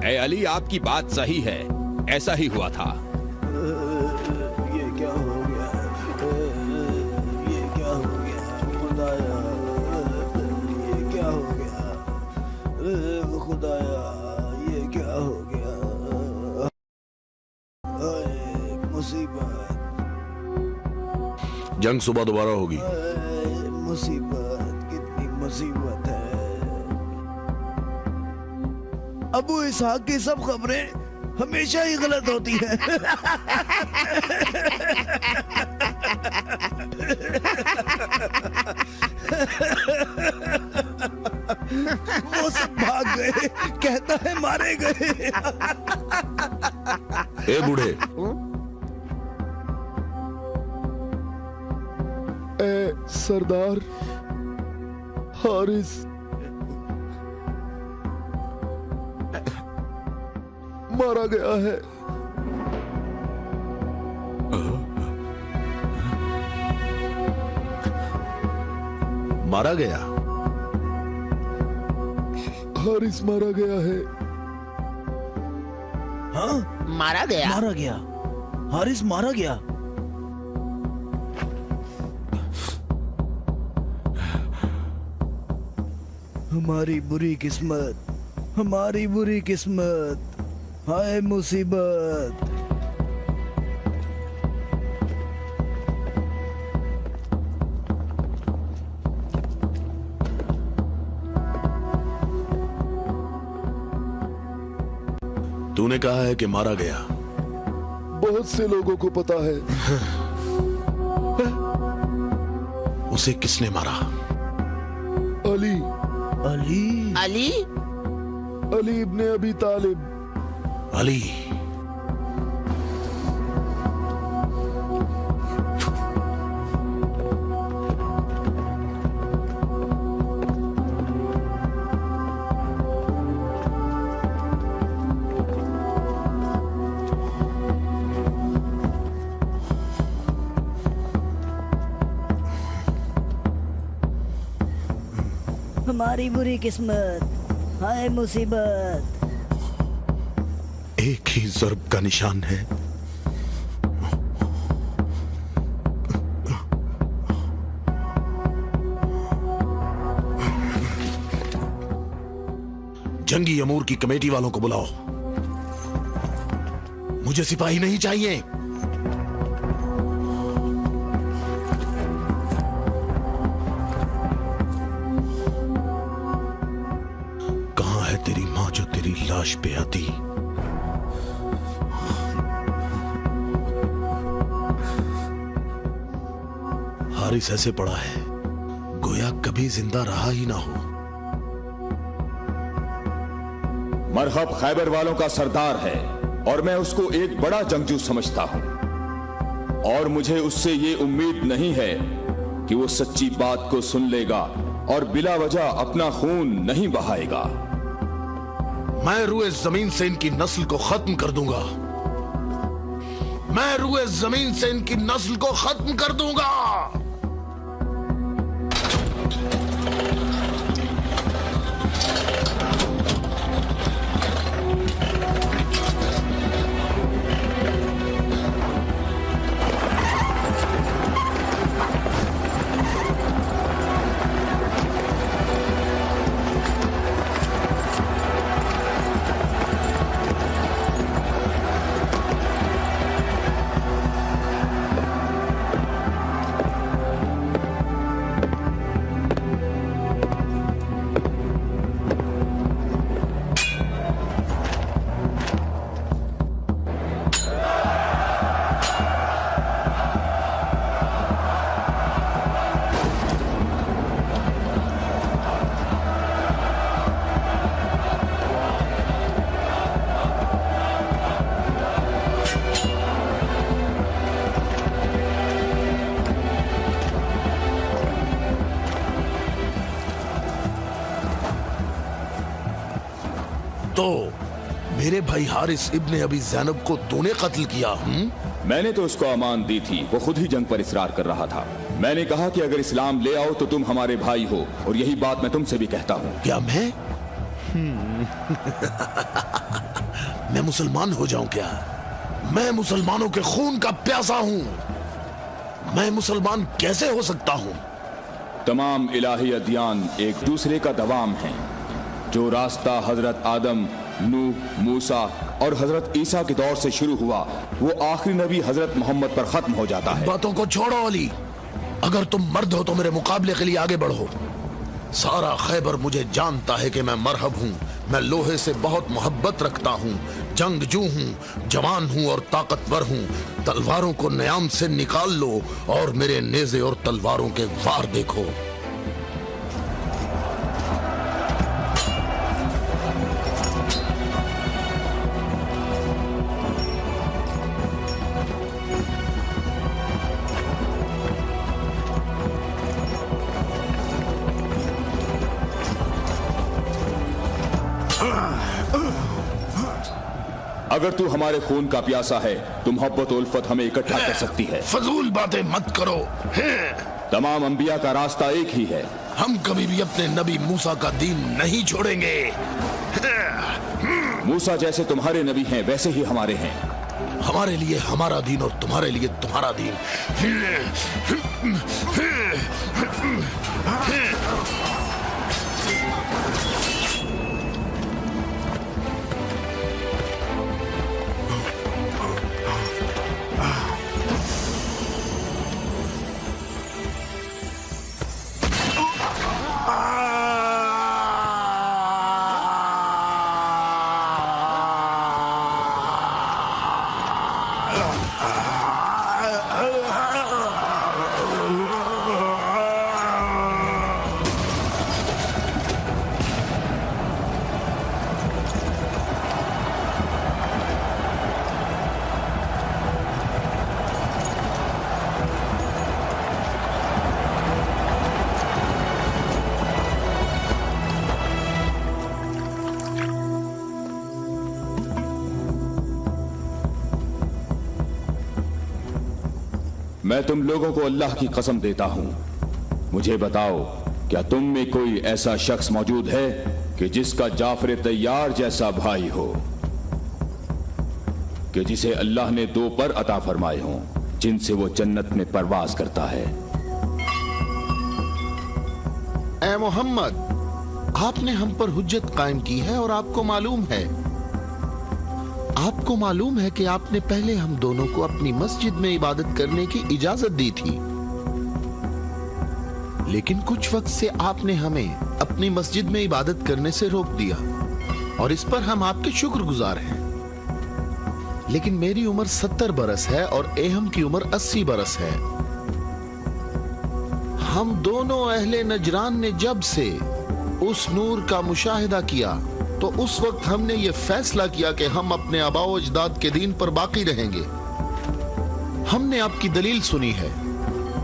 J: ए अली, आपकी बात सही है, ऐसा ही हुआ था।
B: ये क्या हो गया? ये क्या हो गया खुदाया? ये क्या हो गया खुदाया? ये क्या हो गया? मुसीबत,
D: जंग सुबह दोबारा होगी।
B: मुसीबत, कितनी मुसीबत है। अबू इसहाक की सब खबरें हमेशा ही गलत होती हैं। वो सब भाग गए, कहता है मारे गए।
D: ए बूढ़े, ए सरदार हारिस मारा गया है।
A: मारा गया?
D: हारिस मारा गया है।
B: हाँ,
H: मारा गया?
B: मारा गया, हारिस मारा गया। हमारी बुरी किस्मत, हमारी बुरी किस्मत, हाय मुसीबत।
D: तूने कहा है कि मारा गया। बहुत से लोगों को पता है।
A: उसे किसने मारा?
D: अली।
B: अली?
H: अली?
D: अली इब्ने अबी तालिब।
A: अली?
K: हमारी बुरी किस्मत, हाय मुसीबत।
A: एक ही ज़र्ब का निशान है। जंगी अमूर की कमेटी वालों को बुलाओ। मुझे सिपाही नहीं चाहिए। कहां है तेरी मां जो तेरी लाश पे आती? हारिस ऐसे पड़ा है गोया कभी जिंदा रहा ही ना हो।
I: मरहब खैबर वालों का सरदार है और मैं उसको एक बड़ा जंगजू समझता हूं और मुझे उससे ये उम्मीद नहीं है कि वो सच्ची बात को सुन लेगा और बिला वजह अपना खून नहीं बहाएगा।
A: मैं रुए जमीन से इनकी नस्ल को खत्म कर दूंगा। मैं रुए जमीन से इनकी नस्ल को खत्म कर दूंगा।
D: मेरे भाई हारिस इब्ने अबी ज़ैनब को तूने कत्ल किया?
I: मैंने तो उसको अमान दी थी, वो खुद ही जंग पर इसरार कर रहा था। मैंने कहा कि अगर इस्लाम ले आओ तो तुम हमारे भाई हो, और यही बात मैं तुमसे भी कहता हूँ।
D: क्या मैं मैं मुसलमान हो जाऊं क्या? मैं मुसलमानों के खून का प्यासा हूँ। मैं मुसलमान कैसे हो सकता हूँ?
I: तमाम इलाही अदियान एक दूसरे का दवाम है। जो रास्ता हजरत आदम, नूह, मूसा और हजरत ईसा के दौर से शुरू हुआ, वो आखिरी नबी हजरत मोहम्मद पर खत्म हो जाता है।
D: बातों को छोड़ो अली, अगर तुम मर्द हो तो मेरे मुकाबले के लिए आगे बढ़ो। सारा खैबर मुझे जानता है कि मैं मरहब हूँ। मैं लोहे से बहुत मोहब्बत रखता हूँ, जंगजू हूँ, जवान हूँ और ताकतवर हूँ। तलवारों को न्याम से निकाल लो और मेरे नेज़े और तलवारों के वार देखो।
I: अगर तू हमारे खून का प्यासा है तो मोहब्बत और उल्फत हमें इकट्ठा कर सकती है।
D: फजूल बातें मत करो।
I: तमाम अंबिया का रास्ता एक ही है।
D: हम कभी भी अपने नबी मूसा का दीन नहीं छोड़ेंगे।
I: मूसा जैसे तुम्हारे नबी हैं वैसे ही हमारे हैं।
D: हमारे लिए हमारा दीन और तुम्हारे लिए तुम्हारा दीन।
I: मैं तुम लोगों को अल्लाह की कसम देता हूं, मुझे बताओ क्या तुम में कोई ऐसा शख्स मौजूद है कि जिसका जाफर तैयार जैसा भाई हो, कि जिसे अल्लाह ने 2 पर अता फरमाए हों जिनसे वो जन्नत में परवाज करता है।
A: ए मोहम्मद, आपने हम पर हुज्जत कायम की है और आपको मालूम है कि आपने पहले हम दोनों को अपनी मस्जिद में इबादत करने की इजाजत दी थी, लेकिन कुछ वक्त से आपने हमें अपनी मस्जिद में इबादत करने से रोक दिया और इस पर हम आपके शुक्रगुजार हैं। लेकिन मेरी उम्र 70 बरस है और एहम की उम्र 80 बरस है। हम दोनों अहले नजरान ने जब से उस नूर का मुशाहिदा किया तो उस वक्त हमने ये फैसला किया कि हम अपने आबाओ अजदाद के दीन पर बाकी रहेंगे। हमने आपकी दलील सुनी है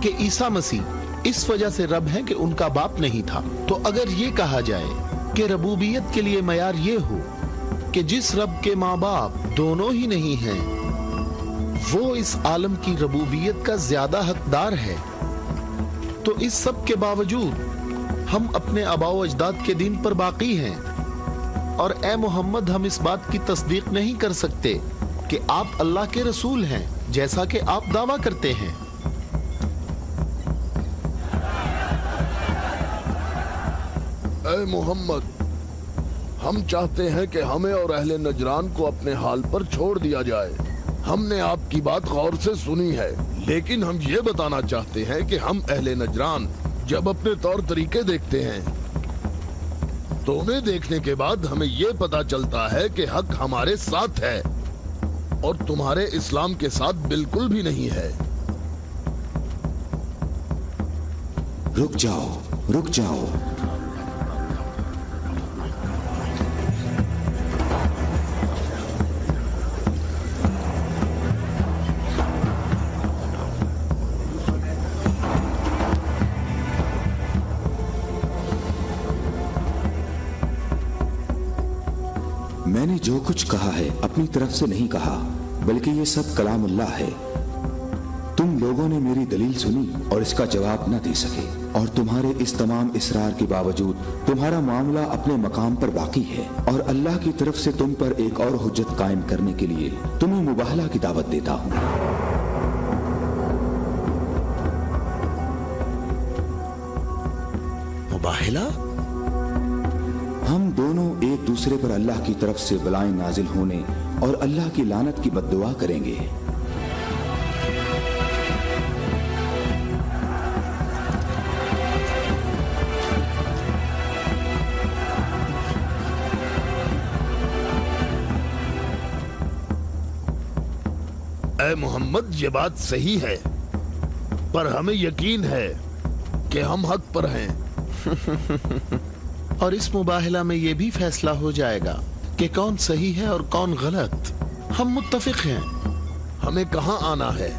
A: कि ईसा मसीह इस वजह से रब है कि उनका बाप नहीं था। तो अगर ये कहा जाए कि रबूबियत के लिए मयार ये हो कि जिस रब के माँ बाप दोनों ही नहीं हैं, वो इस आलम की रबूबियत का ज्यादा हकदार है, तो इस सब के बावजूद हम अपने आबाओ अजदाद के दीन पर बाकी हैं। और ए मोहम्मद, हम इस बात की तस्दीक नहीं कर सकते कि आप अल्लाह के रसूल हैं जैसा कि आप दावा करते हैं।
D: ए मोहम्मद, हम चाहते हैं कि हमें और अहले नजरान को अपने हाल पर छोड़ दिया जाए। हमने आपकी बात गौर से सुनी है, लेकिन हम ये बताना चाहते हैं कि हम अहले नजरान जब अपने तौर तरीके देखते हैं तो उन्हें देखने के बाद हमें ये पता चलता है कि हक हमारे साथ है और तुम्हारे इस्लाम के साथ बिल्कुल भी नहीं है।
E: रुक जाओ, रुक जाओ। मैंने جو کچھ کہا ہے اپنی طرف سے نہیں کہا، بلکہ یہ سب کلام اللہ ہے۔ تم لوگوں نے میری دلیل سنی اور اس کا جواب نہ دے سکے، اور تمہارے اس تمام اصرار کے باوجود تمہارا معاملہ اپنے مقام پر باقی ہے، اور اللہ کی طرف سے تم پر ایک اور حجت قائم کرنے کے لیے تمہیں مباہلہ کی دعوت دیتا ہوں۔
A: مباہلہ؟
E: ہم دونوں ایک دوسرے پر اللہ کی طرف سے بلائیں نازل ہونے اور اللہ کی لعنت کی بد دعا کریں گے۔
D: اے محمد، یہ بات صحیح ہے، پر ہمیں یقین ہے کہ ہم حق پر ہیں۔
A: اور اس مباہلہ میں یہ بھی فیصلہ ہو جائے گا کہ کون صحیح ہے اور کون غلط۔ ہم متفق ہیں۔
D: ہمیں کہاں آنا ہے؟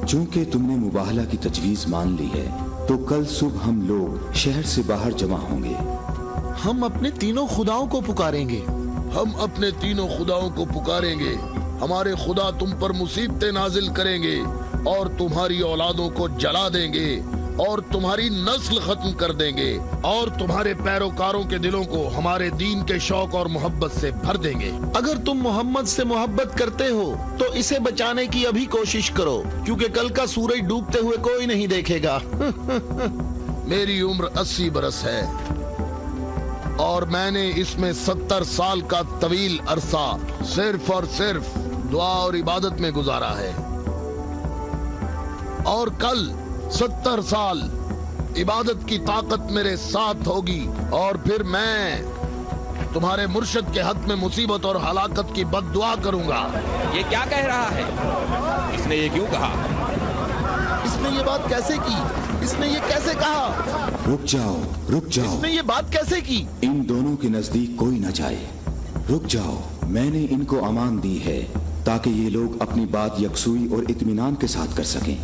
E: چونکہ تم نے مباہلہ کی تجویز مان لی ہے تو کل صبح ہم لوگ شہر سے باہر جمع ہوں گے۔
A: ہم اپنے تینوں خداؤں کو پکاریں گے۔
D: ہم اپنے تینوں خداؤں کو پکاریں گے۔ ہمارے خدا تم پر مصیبتیں نازل کریں گے اور تمہاری اولادوں کو جلا دیں گے اور تمہاری نسل ختم کر دیں گے، اور تمہارے پیروکاروں کے دلوں کو ہمارے دین کے شوق اور محبت سے بھر دیں گے۔
A: اگر تم محمد سے محبت کرتے ہو تو اسے بچانے کی ابھی کوشش کرو، کیونکہ کل کا سورج ڈوبتے ہوئے کوئی نہیں دیکھے گا۔
D: میری عمر 80 برس ہے اور میں نے اس میں 70 سال کا طویل عرصہ صرف اور صرف دعا اور عبادت میں گزارا ہے، اور کل 70 سال عبادت کی طاقت میرے ساتھ ہوگی، اور پھر میں تمہارے مرشد کے حق میں مصیبت اور ہلاکت کی بد دعا کروں گا۔
J: یہ کیا کہہ رہا ہے؟ اس نے یہ کیوں کہا؟
A: اس نے یہ بات کیسے کی؟ اس نے یہ کیسے کہا؟
E: رک جاؤ، رک جاؤ۔
A: اس نے یہ بات کیسے کی؟
E: ان دونوں کے نزدیک کوئی نہ جائے۔ رک جاؤ، میں نے ان کو امان دی ہے تاکہ یہ لوگ اپنی بات یکسوئی اور اطمینان کے ساتھ کر سکیں۔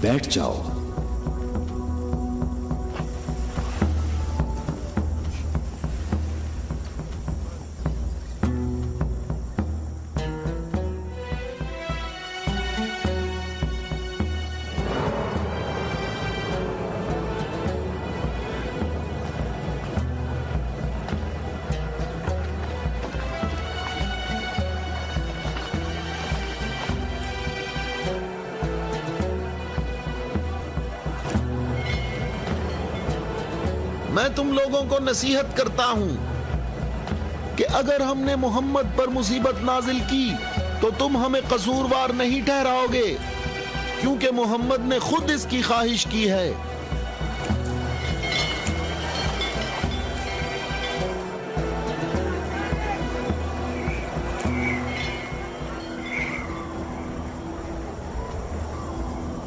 E: بیٹھ جاؤ۔
A: میں تم لوگوں کو نصیحت کرتا ہوں کہ اگر ہم نے محمد پر مصیبت نازل کی تو تم ہمیں قصوروار نہیں ٹھہراؤ گے، کیونکہ محمد نے خود اس کی خواہش کی ہے۔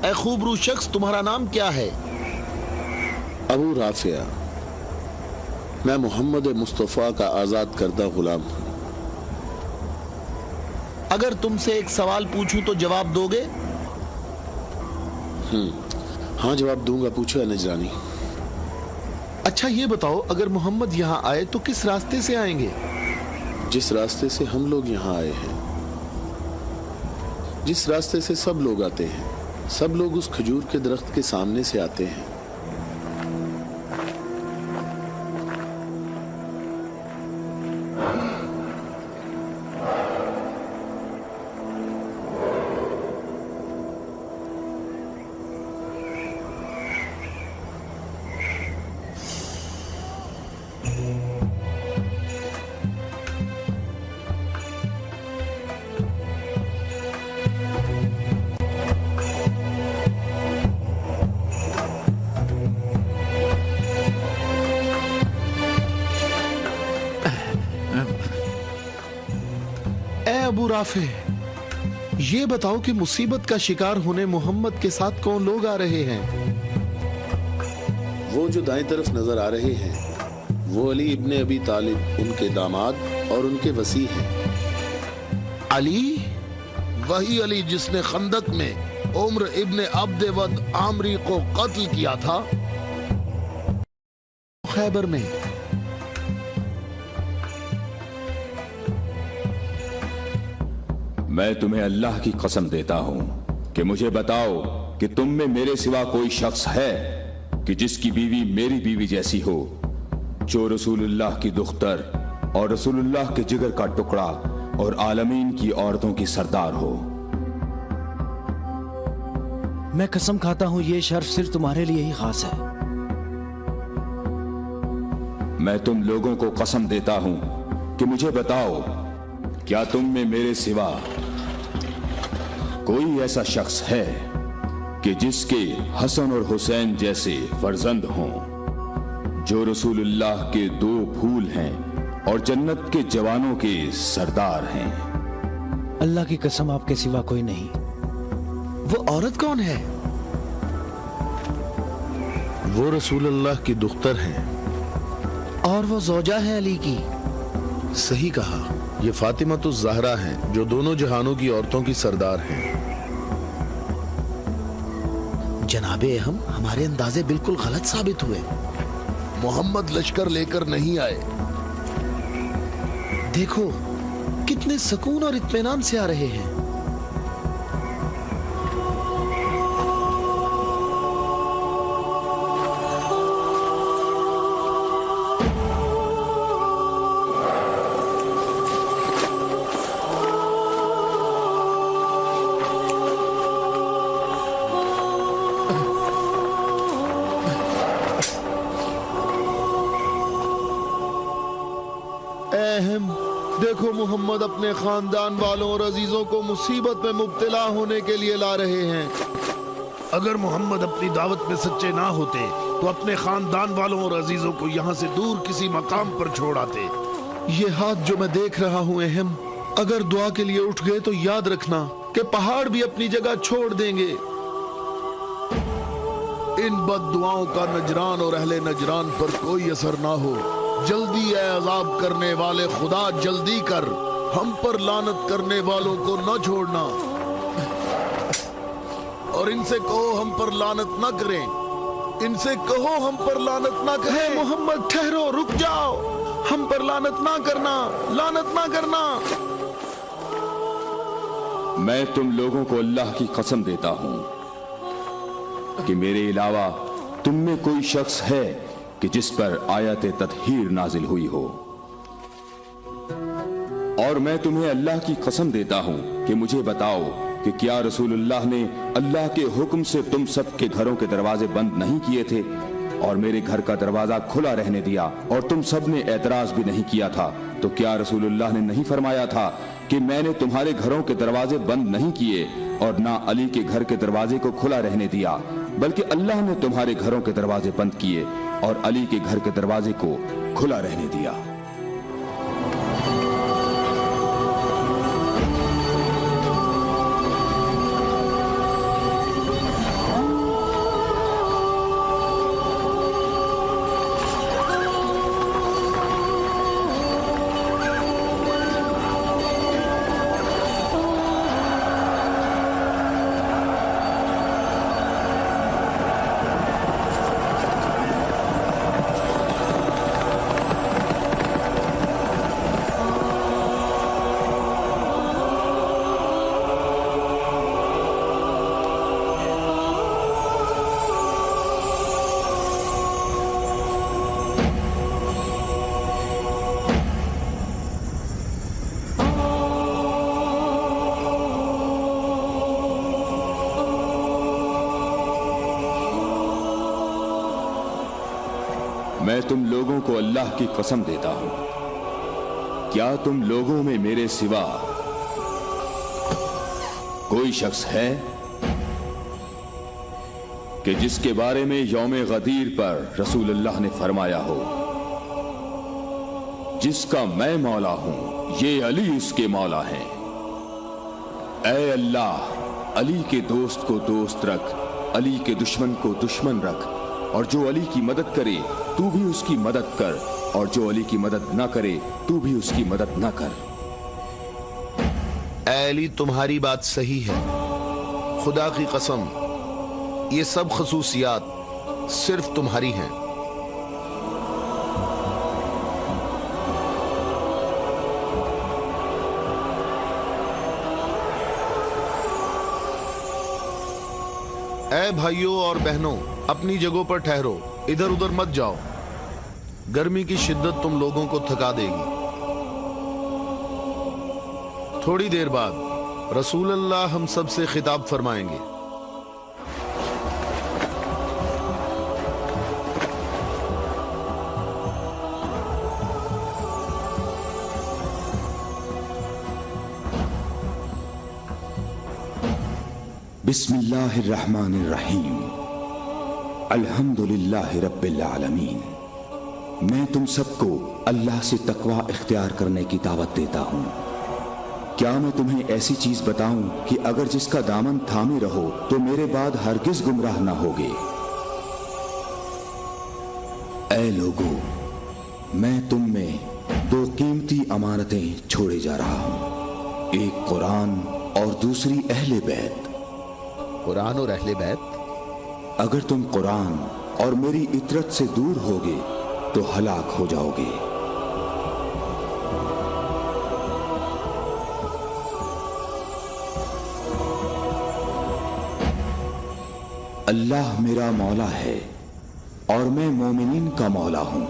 A: اے خوبرو شخص، تمہارا نام کیا ہے؟
L: ابو رافع، میں محمد مصطفیٰ کا آزاد کردہ غلام ہوں۔
A: اگر تم سے ایک سوال پوچھوں تو جواب دو گے؟
L: ہاں جواب دوں گا، پوچھو اے نجرانی۔
A: اچھا یہ بتاؤ، اگر محمد یہاں آئے تو کس راستے سے آئیں گے؟
L: جس راستے سے ہم لوگ یہاں آئے ہیں، جس راستے سے سب لوگ آتے ہیں، سب لوگ اس کھجور کے درخت کے سامنے سے آتے ہیں۔
A: ابو رافع، یہ بتاؤ کہ مصیبت کا شکار ہونے محمد کے ساتھ کون لوگ آ رہے ہیں؟
L: وہ جو دائیں طرف نظر آ رہے ہیں وہ علی ابن ابی طالب، ان کے داماد اور ان کے وصی ہیں۔
A: علی؟
D: وہی علی جس نے خندق میں عمر ابن عبد ود عامری کو قتل کیا تھا؟
A: خیبر میں
I: मैं तुम्हें अल्लाह की कसम देता हूं कि मुझे बताओ कि तुम में मेरे सिवा कोई शख्स है कि जिसकी बीवी मेरी बीवी जैसी हो, जो रसूलुल्लाह की दुख्तर और रसूलुल्लाह के जिगर का टुकड़ा और आलमीन की औरतों की सरदार हो।
B: मैं कसम खाता हूं ये शर्फ सिर्फ तुम्हारे लिए ही खास है।
I: मैं तुम लोगों को कसम देता हूं कि मुझे बताओ, क्या तुम में मेरे सिवा कोई ऐसा शख्स है कि जिसके हसन और हुसैन जैसे फर्जंद हों, जो रसूलुल्लाह के 2 फूल हैं और जन्नत के जवानों के सरदार हैं?
B: अल्लाह की कसम आपके सिवा कोई नहीं।
M: वो औरत कौन है?
L: वो रसूलुल्लाह की दुख्तर हैं।
M: और वो ज़ौजा है अली की।
L: सही कहा, ये फातिमातुज़ ज़हरा हैं, जो दोनों जहानों की औरतों की सरदार हैं।
M: जनाबे हम हमारे अंदाजे बिल्कुल गलत साबित हुए।
D: मोहम्मद लश्कर लेकर नहीं आए।
M: देखो कितने सुकून और इत्मीनान से आ रहे हैं।
D: देखो मोहम्मद अपने खानदान वालों और अजीजों को मुसीबत में मुब्तला होने के लिए ला रहे हैं।
G: अगर मोहम्मद अपनी दावत में सच्चे ना होते तो अपने खानदान वालों और अजीजों को यहाँ से दूर किसी मकाम पर छोड़ आते।
D: ये हाथ जो मैं देख रहा हूँ अहम, अगर दुआ के लिए उठ गए तो याद रखना कि पहाड़ भी अपनी जगह छोड़ देंगे। इन बद्दुआओं का नजरान और अहले नजरान पर कोई असर ना हो। जल्दी ए अज़ाब करने वाले खुदा, जल्दी कर, हम पर लानत करने वालों को न छोड़ना। और इनसे कहो हम पर लानत न करें। इनसे कहो हम पर लानत न करें।
M: मोहम्मद ठहरो, रुक जाओ,
D: हम पर लानत ना करना, लानत ना करना।
I: मैं तुम लोगों को अल्लाह की कसम देता हूं कि मेरे अलावा तुम में कोई शख्स है कि जिस पर आयत तत्हीर नाजिल हुई हो। और मैं तुम्हें अल्लाह की कसम देता हूं कि मुझे बताओ कि क्या रसूलुल्लाह ने अल्लाह के हुक्म से तुम सब के घरों के दरवाजे बंद नहीं किए थे और मेरे घर का दरवाजा खुला रहने दिया और तुम सब ने एतराज भी नहीं किया था? तो क्या रसूलुल्लाह ने नहीं फरमाया था कि मैंने तुम्हारे घरों के दरवाजे बंद नहीं किए और ना अली के घर के दरवाजे को खुला रहने दिया, बल्कि अल्लाह ने तुम्हारे घरों के दरवाजे बंद किए और अली के घर के दरवाजे को खुला रहने दिया। मैं तुम लोगों को अल्लाह की कसम देता हूं, क्या तुम लोगों में मेरे सिवा कोई शख्स है कि जिसके बारे में यौम गदीर पर रसूलुल्लाह ने फरमाया हो, जिसका मैं मौला हूं, ये अली उसके मौला हैं। ऐ अल्लाह, अली के दोस्त को दोस्त रख, अली के दुश्मन को दुश्मन रख, और जो अली की मदद करे तू भी उसकी मदद कर, और जो अली की मदद ना करे तू भी उसकी मदद ना कर।
A: ऐ अली, तुम्हारी बात सही है। खुदा की कसम, ये सब खसूसियात सिर्फ तुम्हारी हैं।
G: اے بھائیوں اور بہنوں، اپنی جگہوں پر ٹھہرو، ادھر ادھر مت جاؤ، گرمی کی شدت تم لوگوں کو تھکا دے گی۔ تھوڑی دیر بعد رسول اللہ ہم سب سے خطاب فرمائیں گے۔
E: بسم اللہ الرحمن الرحیم، الحمدللہ رب العالمین۔ میں تم سب کو اللہ سے تقوی اختیار کرنے کی دعوت دیتا ہوں۔ کیا میں تمہیں ایسی چیز بتاؤں کہ اگر جس کا دامن تھامے رہو تو میرے بعد ہرگز گمراہ نہ ہوگے؟ اے لوگو، میں تم میں دو قیمتی امانتیں چھوڑے جا رہا ہوں، ایک قرآن اور دوسری اہل بیت۔
A: قرآن اور اہل بیت؟
E: اگر تم قرآن اور میری اطرت سے دور ہوگے تو ہلاک ہو جاؤ گے۔ اللہ میرا مولا ہے اور میں مومنین کا مولا ہوں،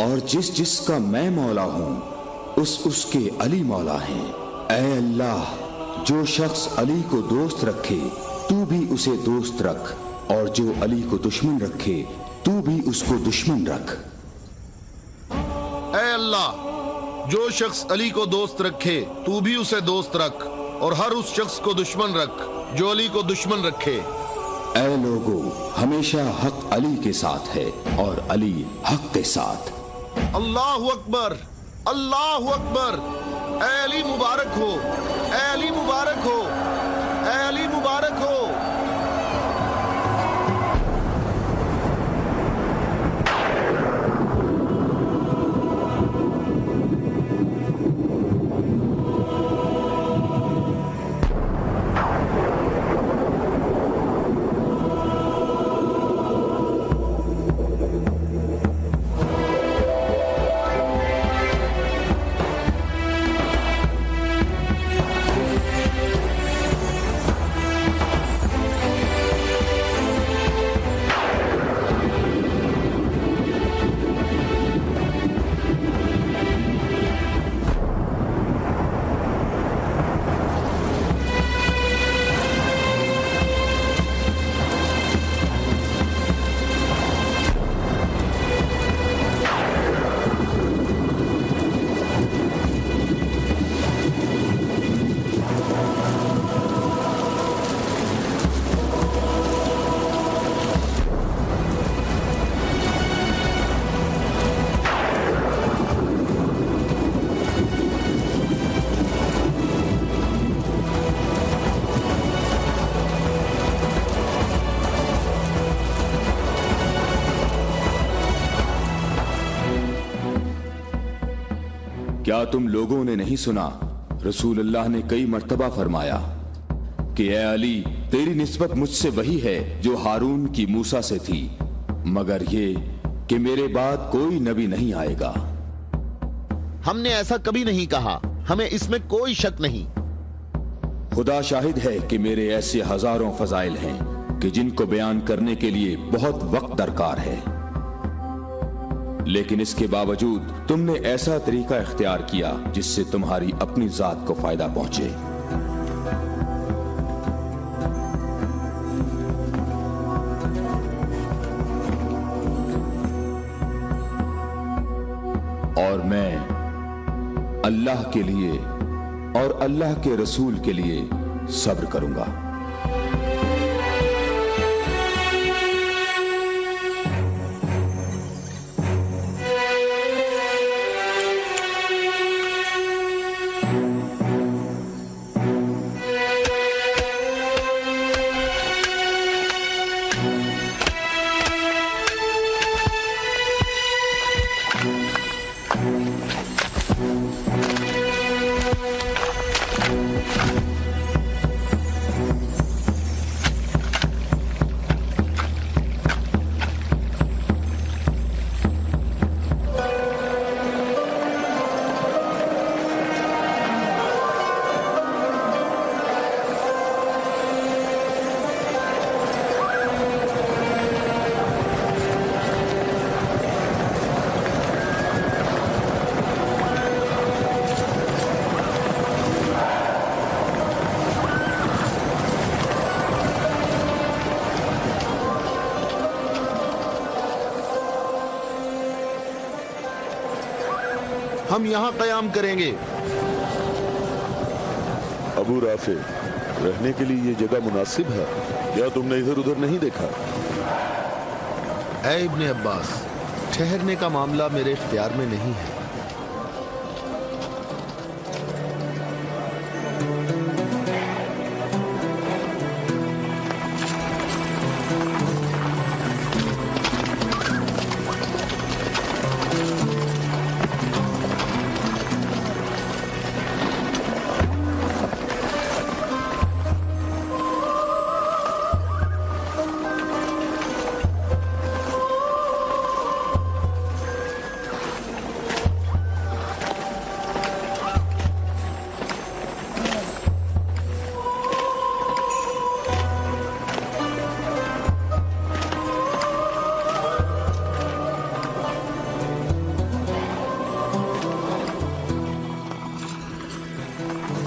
E: اور جس کا میں مولا ہوں اس کے علی مولا ہیں۔ اے اللہ، جو شخص علی کو دوست رکھے تو بھی اسے دوست رکھ، اور جو علی کو دشمن رکھے تو بھی اس کو دشمن رکھ۔
G: اے اللہ، جو شخص علی کو دوست رکھے تو بھی اسے دوست رکھ، اور ہر اس شخص کو دشمن رکھ جو علی کو دشمن رکھے۔
E: اے لوگو، ہمیشہ حق علی کے ساتھ ہے اور علی حق کے ساتھ۔
G: اللہ اکبر، اللہ اکبر، اے علی مبارک ہو، اے علی مبارک ہو، اے علی مبارک ہو۔
I: کیا تم لوگوں نے نہیں سنا رسول اللہ نے کئی مرتبہ فرمایا کہ اے علی، تیری نسبت مجھ سے وہی ہے جو ہارون کی موسیٰ سے تھی، مگر یہ کہ میرے بعد کوئی نبی نہیں آئے گا۔
A: ہم نے ایسا کبھی نہیں کہا، ہمیں اس میں کوئی شک نہیں۔
I: خدا شاہد ہے کہ میرے ایسے ہزاروں فضائل ہیں کہ جن کو بیان کرنے کے لیے بہت وقت درکار ہے، لیکن اس کے باوجود تم نے ایسا طریقہ اختیار کیا جس سے تمہاری اپنی ذات کو فائدہ پہنچے۔ اور میں اللہ کے لیے اور اللہ کے رسول کے لیے صبر کروں گا۔
G: हम यहाँ कयाम करेंगे।
D: अबू राफे, रहने के लिए ये जगह मुनासिब है? क्या तुमने इधर उधर नहीं देखा?
G: ऐ इब्ने अब्बास, ठहरने का मामला मेरे इख्तियार में नहीं है।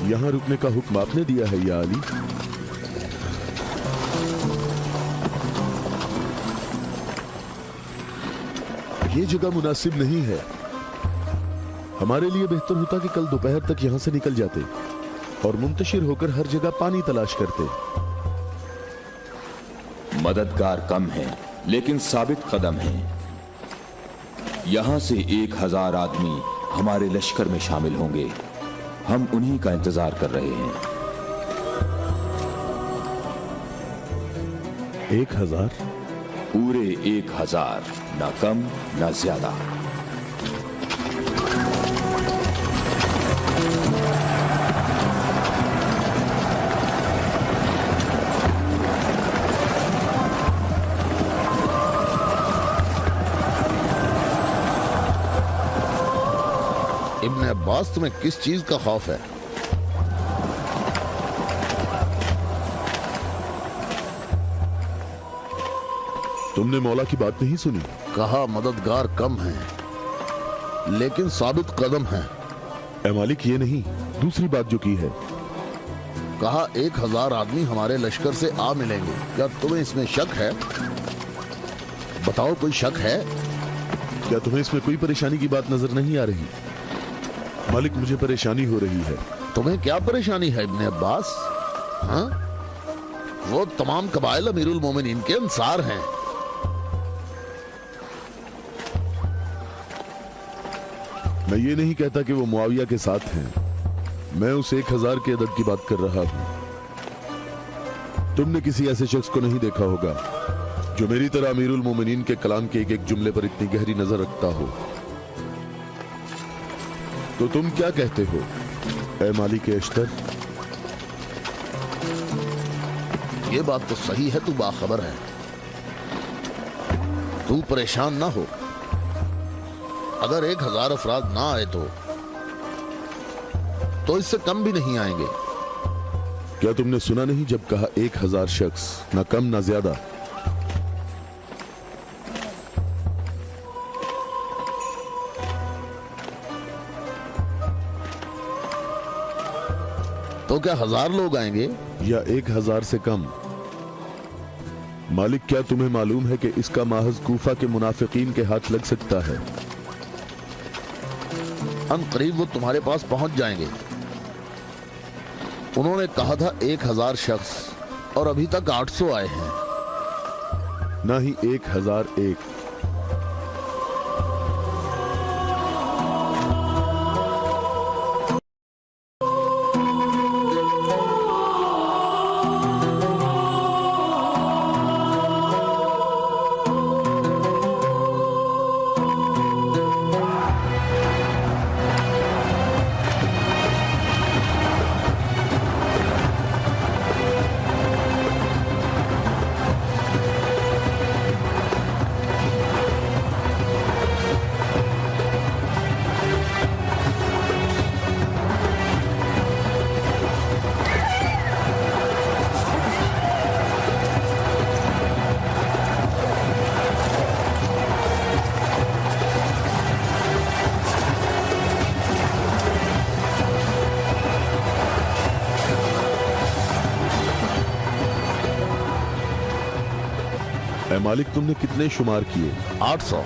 D: यहाँ रुकने का हुक्म आपने दिया है या अली? ये जगह मुनासिब नहीं है। हमारे लिए बेहतर होता कि कल दोपहर तक यहाँ से निकल जाते और मुंतशिर होकर हर जगह पानी तलाश करते।
I: मददगार कम है लेकिन साबित कदम है। यहाँ से 1000 आदमी हमारे लश्कर में शामिल होंगे। हम उन्हीं का इंतजार कर रहे हैं।
D: 1000?
I: पूरे 1000, ना कम ना ज्यादा।
A: इब्ने अब्बास, तुम्हें किस चीज का खौफ है?
D: तुमने मौला की बात नहीं सुनी?
A: कहा मददगार कम है लेकिन साबित कदम है।
D: ए मालिक, ये नहीं, दूसरी बात जो की है।
A: कहा 1000 आदमी हमारे लश्कर से आ मिलेंगे। क्या तुम्हें इसमें शक है? बताओ, कोई शक है?
D: क्या तुम्हें इसमें कोई परेशानी की बात नजर नहीं आ रही? मालिक, मुझे परेशानी हो रही है।
A: तुम्हें क्या परेशानी है इब्ने अब्बास? हाँ? वो तमाम कबाइल अमीरुल मोमिनीन के अंसार हैं।
D: मैं ये नहीं कहता कि वो मुआविया के साथ हैं। मैं उस 1000 के अदद की बात कर रहा हूं। तुमने किसी ऐसे शख्स को नहीं देखा होगा जो मेरी तरह अमीरुल मोमिनीन के कलाम के एक एक जुमले पर इतनी गहरी नजर रखता हो। तो तुम क्या कहते हो ऐ मालिक अश्तर?
A: ये बात तो सही है, तू बाखबर है। तू परेशान ना हो। अगर 1000 अफराद ना आए तो इससे कम भी नहीं आएंगे।
D: क्या तुमने सुना नहीं जब कहा 1000 शख्स, ना कम ना ज्यादा?
A: तो क्या 1000 लोग आएंगे
D: या 1000 से कम? मालिक, क्या तुम्हें मालूम है कि इसका माहज कूफा के मुनाफिकीन के हाथ लग सकता है?
A: अनकरीब वो तुम्हारे पास पहुंच जाएंगे। उन्होंने कहा था 1000 शख्स और अभी तक 800 आए हैं।
D: ना ही 1001। मालिक, तुमने कितने शुमार किए?
A: 800।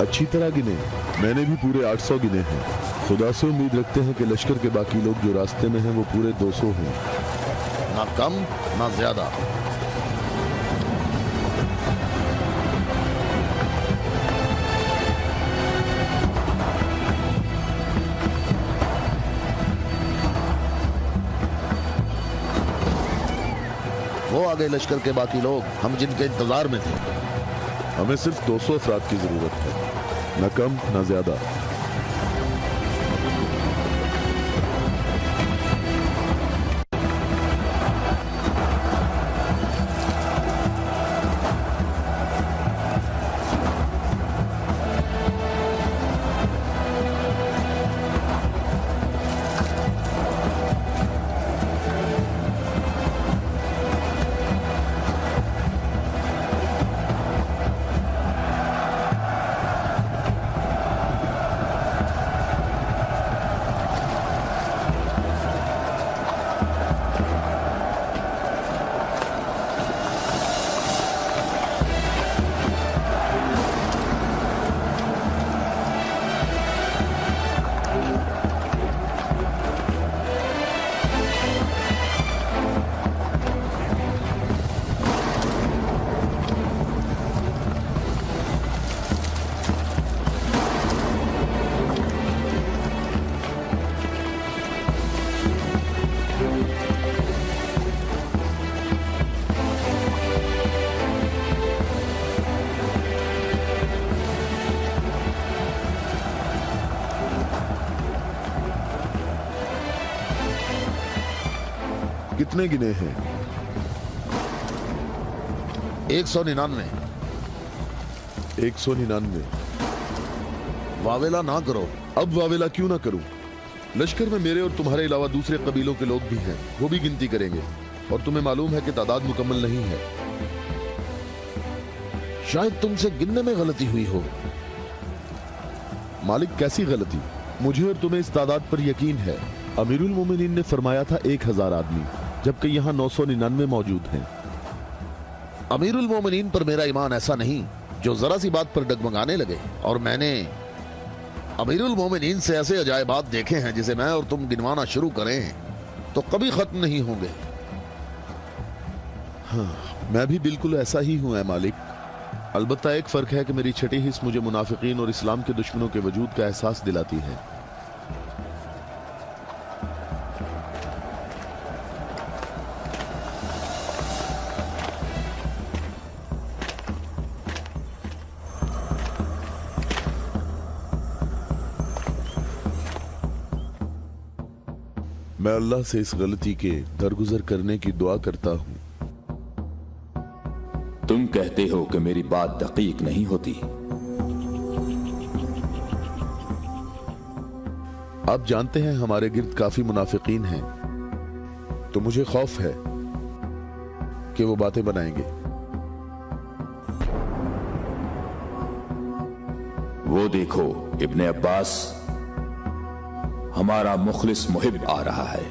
D: अच्छी तरह गिने? मैंने भी पूरे 800 गिने हैं। खुदा से उम्मीद रखते हैं कि लश्कर के बाकी लोग जो रास्ते में हैं वो पूरे 200 हों।
A: ना कम ना ज्यादा। वो आ गए लश्कर के बाकी लोग, हम जिनके इंतजार में थे।
D: हमें सिर्फ 200 अफराद की जरूरत है, न कम न ज्यादा। कितने गिने हैं?
A: 199।
D: 199।
A: वावेला ना करो।
D: अब वावेला क्यों ना करूं? लश्कर में मेरे और तुम्हारे अलावा दूसरे कबीलों के लोग भी हैं, वो भी गिनती करेंगे, और तुम्हें मालूम है कि तादाद मुकम्मल नहीं है।
A: शायद तुमसे गिनने में गलती हुई हो।
D: मालिक, कैसी गलती? मुझे और तुम्हें इस तादाद पर यकीन है। अमीरुल मोमिनीन ने फरमाया था 1000 आदमी, जबकि यहाँ 999 मौजूद हैं।
A: अमीरुल मोमिनीन पर मेरा ईमान ऐसा नहीं जो जरा सी बात पर डगमगाने लगे। और मैंने अमीरुल मोमिनीन से ऐसे अजायबात देखे हैं जिसे मैं और तुम गिनवाना शुरू करें तो कभी खत्म नहीं होंगे।
D: हाँ, मैं भी बिल्कुल ऐसा ही हूं, ऐ मालिक। अलबत्ता एक फर्क है कि मेरी छठी हिस्स मुझे मुनाफिकीन और इस्लाम के दुश्मनों के वजूद का एहसास दिलाती है। मैं अल्लाह से इस गलती के दरगुजर करने की दुआ करता हूं।
I: तुम कहते हो कि मेरी बात दकीक नहीं होती।
D: आप जानते हैं हमारे गिर्द काफी मुनाफिकीन हैं, तो मुझे खौफ है कि वो बातें बनाएंगे।
I: वो देखो, इब्ने अब्बास, हमारा मुखलिस मुहिब आ रहा है।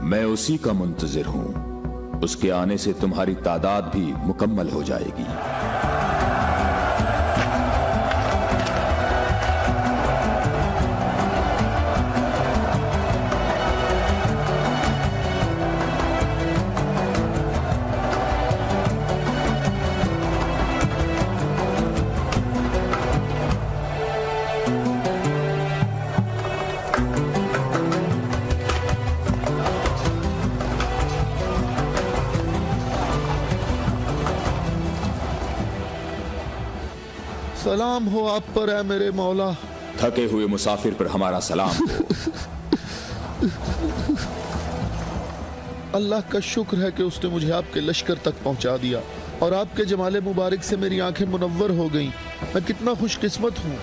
I: मैं उसी का मुंतजिर हूं। उसके आने से तुम्हारी तादाद भी मुकम्मल हो जाएगी।
D: सलाम हो आप पर, है मेरे मौला।
I: थके हुए मुसाफिर पर हमारा सलाम हो।
D: अल्लाह का शुक्र है कि उसने मुझे आपके लश्कर तक पहुंचा दिया और आपके जमाले मुबारक से मेरी आंखें मुनव्वर हो गईं। मैं कितना खुशकिस्मत हूं।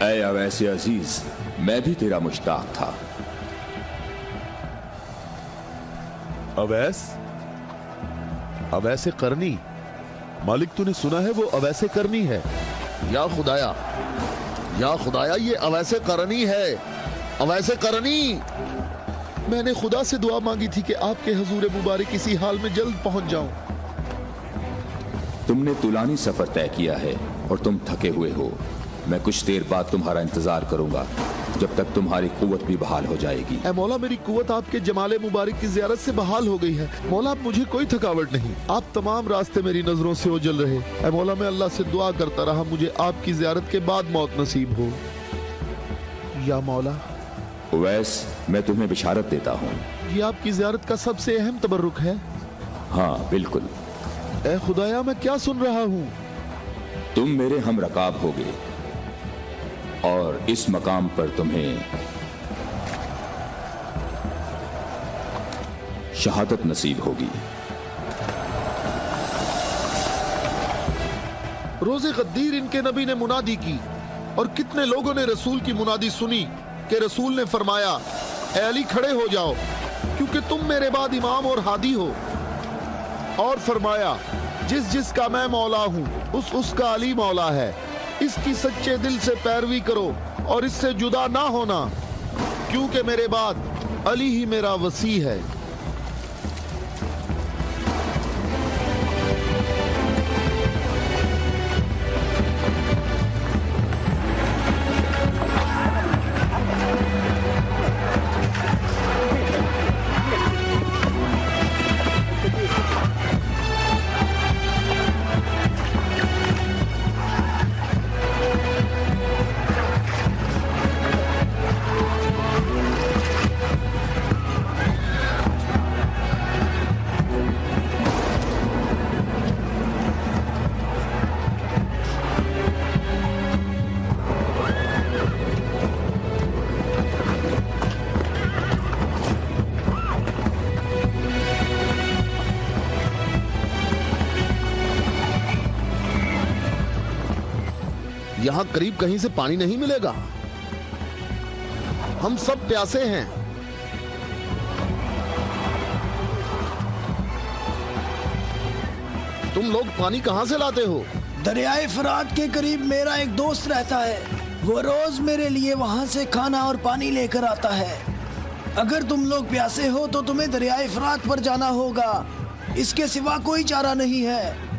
I: ऐ अवैसे अजीज, मैं भी तेरा मुश्ताक था।
D: अवैस? अवैसे करनी? मालिक, तूने सुना है वो अवैसे करनी है?
A: या खुदाया, ये अवैसे करनी है। अवैसे करनी।
D: मैंने खुदा से दुआ मांगी थी कि आपके हजूर मुबारक इसी हाल में जल्द पहुंच जाऊं।
I: तुमने तुलानी सफर तय किया है और तुम थके हुए हो। मैं कुछ देर बाद तुम्हारा इंतजार करूंगा जब तक तुम्हारी कुव्वत भी बहाल हो जाएगी।
D: ऐ मौला, मेरी कुव्वत आपके जमाले मुबारक की ज़ियारत से बहाल हो गई है। मौला, अब मुझे कोई थकावट नहीं। आप तमाम रास्ते मेरी नजरों से ओझल रहे। ऐ मौला, मैं अल्लाह से दुआ करता रहा मुझे आपकी ज़ियारत के बाद मौत नसीब हो। या मौला,
I: उवैस, मैं तुम्हें बिशारत देता हूँ।
D: ये आपकी ज़ियारत का सबसे अहम तबर्रुक है।
I: हाँ बिल्कुल।
D: ऐ खुदाया, मैं क्या सुन रहा हूँ?
I: तुम मेरे हम रकाब होगे और इस मकाम पर तुम्हें शहादत नसीब होगी।
D: रोज़े गद्दीर इनके नबी ने मुनादी की और कितने लोगों ने रसूल की मुनादी सुनी कि रसूल ने फरमाया, ए अली खड़े हो जाओ क्योंकि तुम मेरे बाद इमाम और हादी हो। और फरमाया, जिस जिसका मैं मौला हूँ उसका अली मौला है। इसकी सच्चे दिल से पैरवी करो और इससे जुदा ना होना, क्योंकि मेरे बाद अली ही मेरा वसी है। यहाँ करीब कहीं से पानी नहीं मिलेगा। हम सब प्यासे हैं। तुम लोग पानी कहाँ से लाते हो?
B: दरियाए फरात के करीब मेरा एक दोस्त रहता है। वो रोज मेरे लिए वहाँ से खाना और पानी लेकर आता है। अगर तुम लोग प्यासे हो तो तुम्हें दरियाए फरात पर जाना होगा। इसके सिवा कोई चारा नहीं है।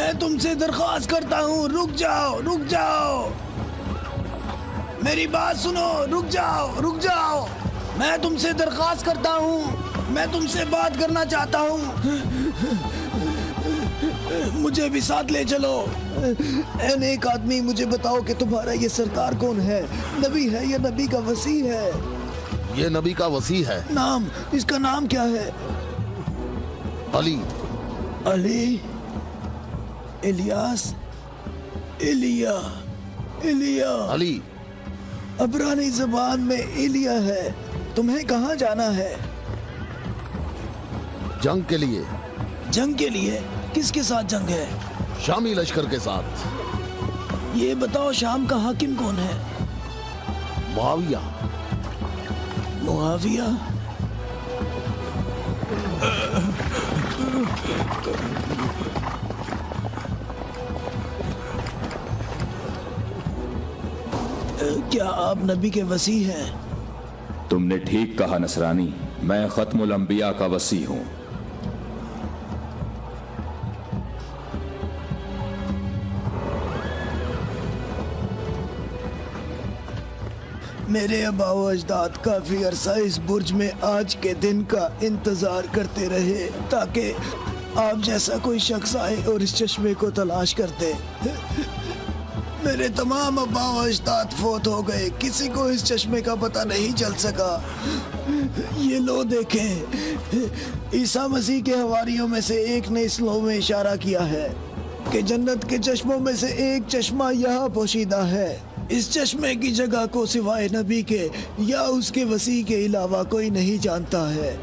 B: میں تم سے درخواست کرتا ہوں، رک جاؤ، رک جاؤ، میری بات سنو، رک جاؤ، رک جاؤ، میں تم سے درخواست کرتا ہوں، میں تم سے بات کرنا چاہتا ہوں، مجھے بھی ساتھ لے چلو۔ اے نیک آدمی، مجھے بتاؤ کہ تمہارا یہ سرکار کون ہے؟ نبی ہے یا نبی کا وصی ہے؟
A: یہ نبی کا وصی ہے۔
B: نام، اس کا نام کیا ہے؟
A: علی۔
B: علی، الیاس، ایلیا، ایلیا۔
A: علی۔
B: عبرانی زبان میں ایلیا ہے۔ تمہیں کہاں جانا ہے؟
A: جنگ کے لیے۔
B: جنگ کے لیے؟ کس کے ساتھ جنگ ہے؟
A: شامی لشکر کے ساتھ۔
B: یہ بتاؤ شام کا حاکم کون ہے؟
A: معاویہ۔
B: معاویہ؟ کیا آپ نبی کے وصی ہیں؟
I: تم نے ٹھیک کہا نصرانی، میں ختم الانبیاء کا وصی ہوں۔
B: میرے آبا و اجداد کافی عرصہ اس برج میں آج کے دن کا انتظار کرتے رہے تاکہ آپ جیسا کوئی شخص آئے اور اس چشمے کو تلاش کرتے۔ میرے تمام آبا و اجداد فوت ہو گئے، کسی کو اس چشمے کا پتہ نہیں چل سکا۔ یہ لو دیکھیں، عیسیٰ مسیح کے حواریوں میں سے ایک نے اس لو میں اشارہ کیا ہے کہ جنت کے چشموں میں سے ایک چشمہ یہاں پوشیدہ ہے۔ اس چشمے کی جگہ کو سوائے نبی کے یا اس کے وصی کے علاوہ کوئی نہیں جانتا ہے۔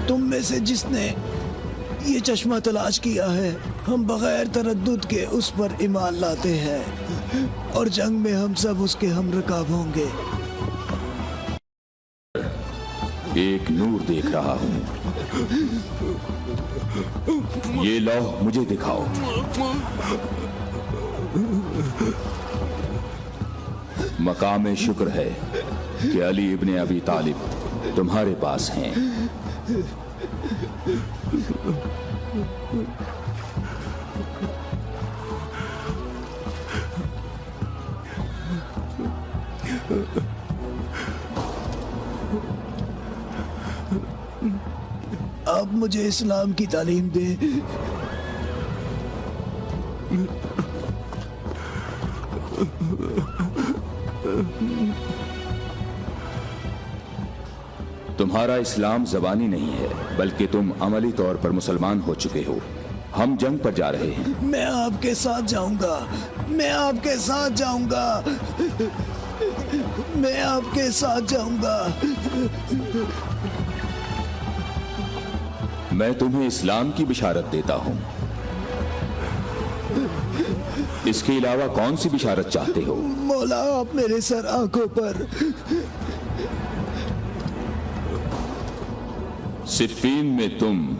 B: تم میں سے جس نے یہ چشمہ تلاش کیا ہے، ہم بغیر تردد کے اس پر ایمان لاتے ہیں اور جنگ میں ہم سب اس کے ہم رکاب ہوں گے۔
I: ایک نور دیکھ رہا ہوں، یہ لوح مجھے دکھاؤ۔ مقام شکر ہے کہ علی ابن ابی طالب تمہارے پاس ہیں۔
B: آپ مجھے اسلام کی تعلیم دیں۔
I: تمہارا اسلام زبانی نہیں ہے بلکہ تم عملی طور پر مسلمان ہو چکے ہو۔ ہم جنگ پر جا رہے ہیں۔
B: میں آپ کے ساتھ جاؤں گا، میں آپ کے ساتھ جاؤں گا، میں آپ کے ساتھ جاؤں گا۔
I: میں تمہیں اسلام کی بشارت دیتا ہوں، اس کے علاوہ کون سی بشارت چاہتے ہو؟
B: مولا، آپ میرے سر آنکھوں پر۔
I: صفین میں تم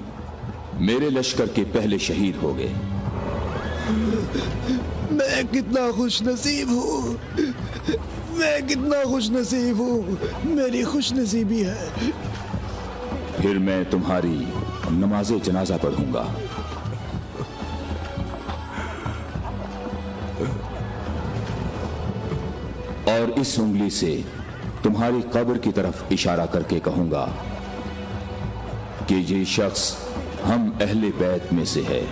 I: میرے لشکر کے پہلے شہید ہو گئے۔
B: میں کتنا خوش نصیب ہوں، میں کتنا خوش نصیب ہوں، میری خوش نصیبی ہے۔
I: پھر میں تمہاری نماز جنازہ پڑھوں گا۔ اور اس انگلی سے تمہاری قبر کی طرف اشارہ کر کے کہوں گا کہ یہ شخص ہم اہل بیت میں سے ہے۔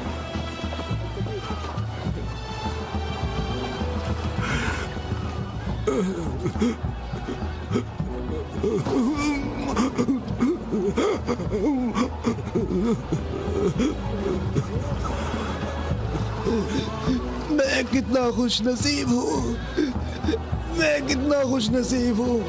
B: میں کتنا خوش نصیب ہوں، میں کتنا خوش نصیب ہوں۔